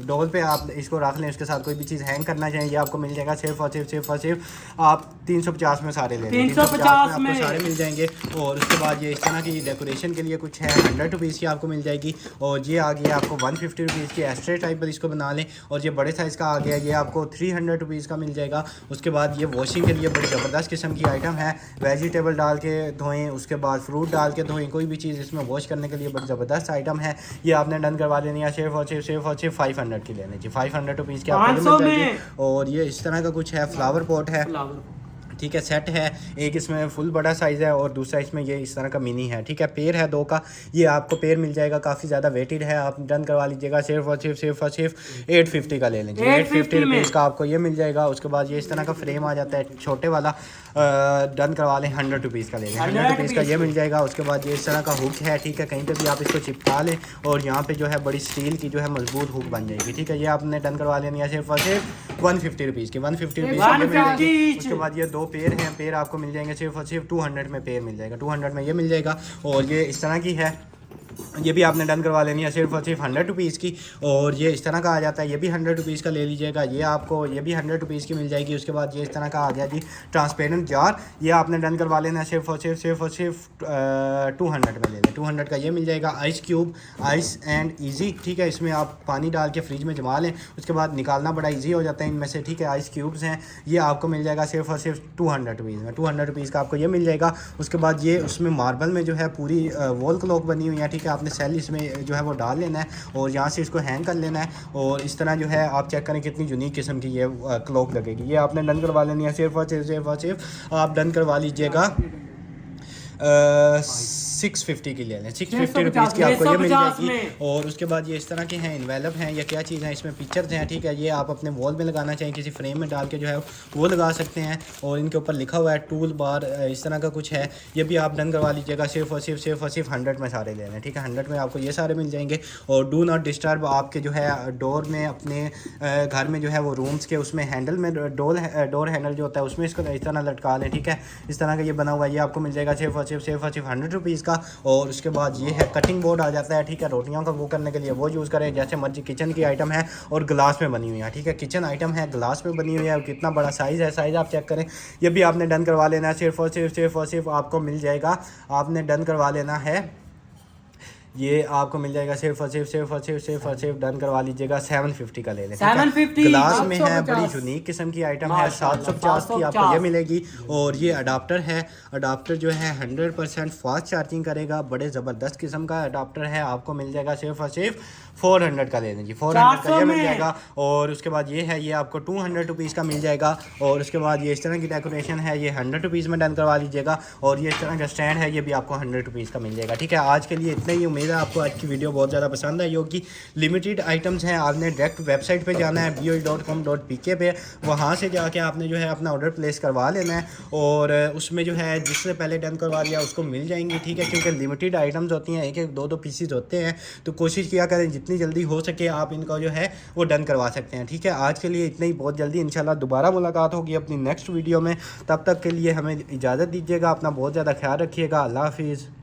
डोल पे आप इसको रख लें, उसके साथ कोई भी चीज़ हैंग करना चाहिए, ये आपको मिल जाएगा सिर्फ और सिर्फ आप 350 में सारे ले लें, 350 में आपको सारे मिल जाएंगे। और उसके बाद ये इस तरह की डेकोरेशन के लिए कुछ है, 100 रुपीज़ की आपको मिल जाएगी। और ये आ गया आपको 150 रुपीज़ की, एस्ट्रे टाइप पर इसको बना लें। और ये बड़े साइज़ का आ गया, ये आपको 300 रुपीज़ का मिल जाएगा। उसके बाद ये वॉशिंग के लिए बड़ी ज़बरदस्त किस्म की आइटम है, वेजिटेबल डाल के धोएं, उसके बाद फ्रूट डाल के धोएं, कोई भी चीज़ इसमें वॉश करने के लिए बड़ी ज़बरदस्त आइटम है, ये आपने डन करवा लेनी है। सिर्फ और सिर्फ 500 की लेने जी, 500 रुपीज़ की आपको मिल जाएगी। और ये इस तरह का कुछ है, फ्लावर पॉट है, ठीक है, सेट है, एक इसमें फुल बड़ा साइज़ है और दूसरा इसमें ये इस तरह का मिनी है, ठीक है, पेयर है 2 का, ये आपको पेयर मिल जाएगा, काफ़ी ज़्यादा वेटेड है, आप डन करवा लीजिएगा। सिर्फ और सिर्फ 850 का ले लें, 850 रुपीज़ का आपको ये मिल जाएगा। उसके बाद ये इस तरह का फ्रेम आ जाता है छोटे वाला, डन करवा लें, 100 रुपीज़ का ले लें, 100 रुपीज़ का ये मिल जाएगा। उसके बाद ये इस तरह का हुक है, ठीक है, कहीं पर भी आप इसको चिपका लें और यहाँ पर जो है बड़ी स्टील की जो है मजबूत हुक बन जाएगी, ठीक है, ये आपने डन करवा लेनी है। सिर्फ और सिर्फ 150 रुपीज़ की, 150 रुपीज़ की मिल जाएगी। उसके बाद ये 2 पेयर हैं, पेयर आपको मिल जाएंगे सिर्फ और सिर्फ 200 में पेयर मिल जाएगा, 200 में ये मिल जाएगा। और ये इस तरह की है, ये भी आपने डन करवा लेनी है सिर्फ और सिर्फ 100 रुपीज़ की। और ये इस तरह का आ जाता है, ये भी 100 रुपीज़ का ले लीजिएगा, ये आपको ये भी 100 रुपीज़ की मिल जाएगी। उसके बाद ये इस तरह का आ गया जी ट्रांसपेरेंट जार, ये आपने डन करवा लेना है सिर्फ और सिर्फ 200 में ले लें, 200 का ये मिल जाएगा। Ice cube, ice and easy, ठीक है, इसमें आप पानी डाल के फ्रिज में जमा लें, उसके बाद निकालना बड़ा ईजी हो जाता है इनमें से, ठीक है, आइस क्यूब्स हैं, ये आपको मिल जाएगा सिर्फ और सिर्फ 200 रुपीज़ में, 200 रुपीज़ का आपको ये मिल जाएगा। उसके बाद ये उसमें मार्बल में जो है पूरी वॉल क्लॉक बनी हुई है, ठीक है, आपने सेल इसमें जो है वो डाल लेना है और यहाँ से इसको हैंग कर लेना है। और इस तरह जो है आप चेक करें कितनी यूनिक किस्म की ये क्लॉक लगेगी, ये आपने डन करवा लेनी है। सिर्फ और सिर्फ आप डन करवा लीजिएगा 650 की ले लें, 650 रुपीज़ की आपको ये मिल जाएगी। और उसके बाद ये इस तरह के हैं, इन्वेलप हैं या क्या चीज़ है, इसमें पिक्चर्स हैं, ठीक है, ये आप अपने वॉल में लगाना चाहिए, किसी फ्रेम में डाल के जो है वो लगा सकते हैं। और इनके ऊपर लिखा हुआ है टूल बार, इस तरह का कुछ है, ये भी आप डन करवा लीजिएगा। सिर्फ और सिर्फ 100 में सारे ले लें, ठीक है, 100 में आपको ये सारे मिल जाएंगे। और डू नॉट डिस्टर्ब आपके जो है डोर में, अपने घर में जो है वो रूम्स के उसमें हैंडल में डोर हैंडल जो होता है उसमें इसको इस तरह लटका लें, ठीक है, इस तरह का ये बना हुआ है, ये आपको मिल जाएगा सिर्फ और सिर्फ 100 रुपीज़ का। और उसके बाद ये है कटिंग बोर्ड आ जाता है, ठीक है, रोटियों का वो करने के लिए वो यूज़ करें, जैसे मर्जी, किचन की आइटम है और ग्लास में बनी हुई है, ठीक है, किचन आइटम है, ग्लास में बनी हुई है, और कितना बड़ा साइज़ है, साइज़ आप चेक करें, ये भी आपने डन करवा लेना है। सिर्फ और सिर्फ आपको मिल जाएगा, आपने डन करवा लेना है ये आपको मिल जाएगा सिर्फ और सिर्फ डन करवा लीजिएगा 750 का ले लें। 750 ग्लास में है, बड़ी यूनिक किस्म की आइटम है, 750 की आपको ये मिलेगी। और ये अडाप्टर है, अडाप्टर जो है 100% फास्ट चार्जिंग करेगा, बड़े ज़बरदस्त किस्म का अडाप्टर है, आपको मिल जाएगा सिर्फ और सिर्फ 400 का ले लें जी, 400 का ये मिल जाएगा। और उसके बाद ये है, ये आपको 200 रुपीज़ का मिल जाएगा। और उसके बाद ये इस तरह की डेकोरेशन है, ये 100 रुपीज़ में डन करवा लीजिएगा। और ये इस तरह का स्टैंड है, ये भी आपको 100 रुपीज़ का मिल जाएगा। ठीक है, आज के लिए इतना ही। उम्मीद है आपको आज की वीडियो बहुत ज़्यादा पसंद आई होगी। लिमिटेड आइटम्स हैं, आपने डायरेक्ट वेबसाइट पे जाना है BOE.com.pk पे, वहाँ से जाके आपने जो है अपना ऑर्डर प्लेस करवा लेना है। और उसमें जो है जिससे पहले डन करवा लिया उसको मिल जाएंगी। ठीक है, क्योंकि लिमिटेड आइटम्स होती हैं, एक एक दो पीसीज होते हैं, तो कोशिश किया करें जितनी जल्दी हो सके आप इनका जो है वो डन करवा सकते हैं। ठीक है, आज के लिए इतना ही। बहुत जल्दी इंशाल्लाह दोबारा मुलाकात होगी अपनी नेक्स्ट वीडियो में। तब तक के लिए हमें इजाज़त दीजिएगा, अपना बहुत ज़्यादा ख्याल रखिएगा। अल्लाह हाफिज़।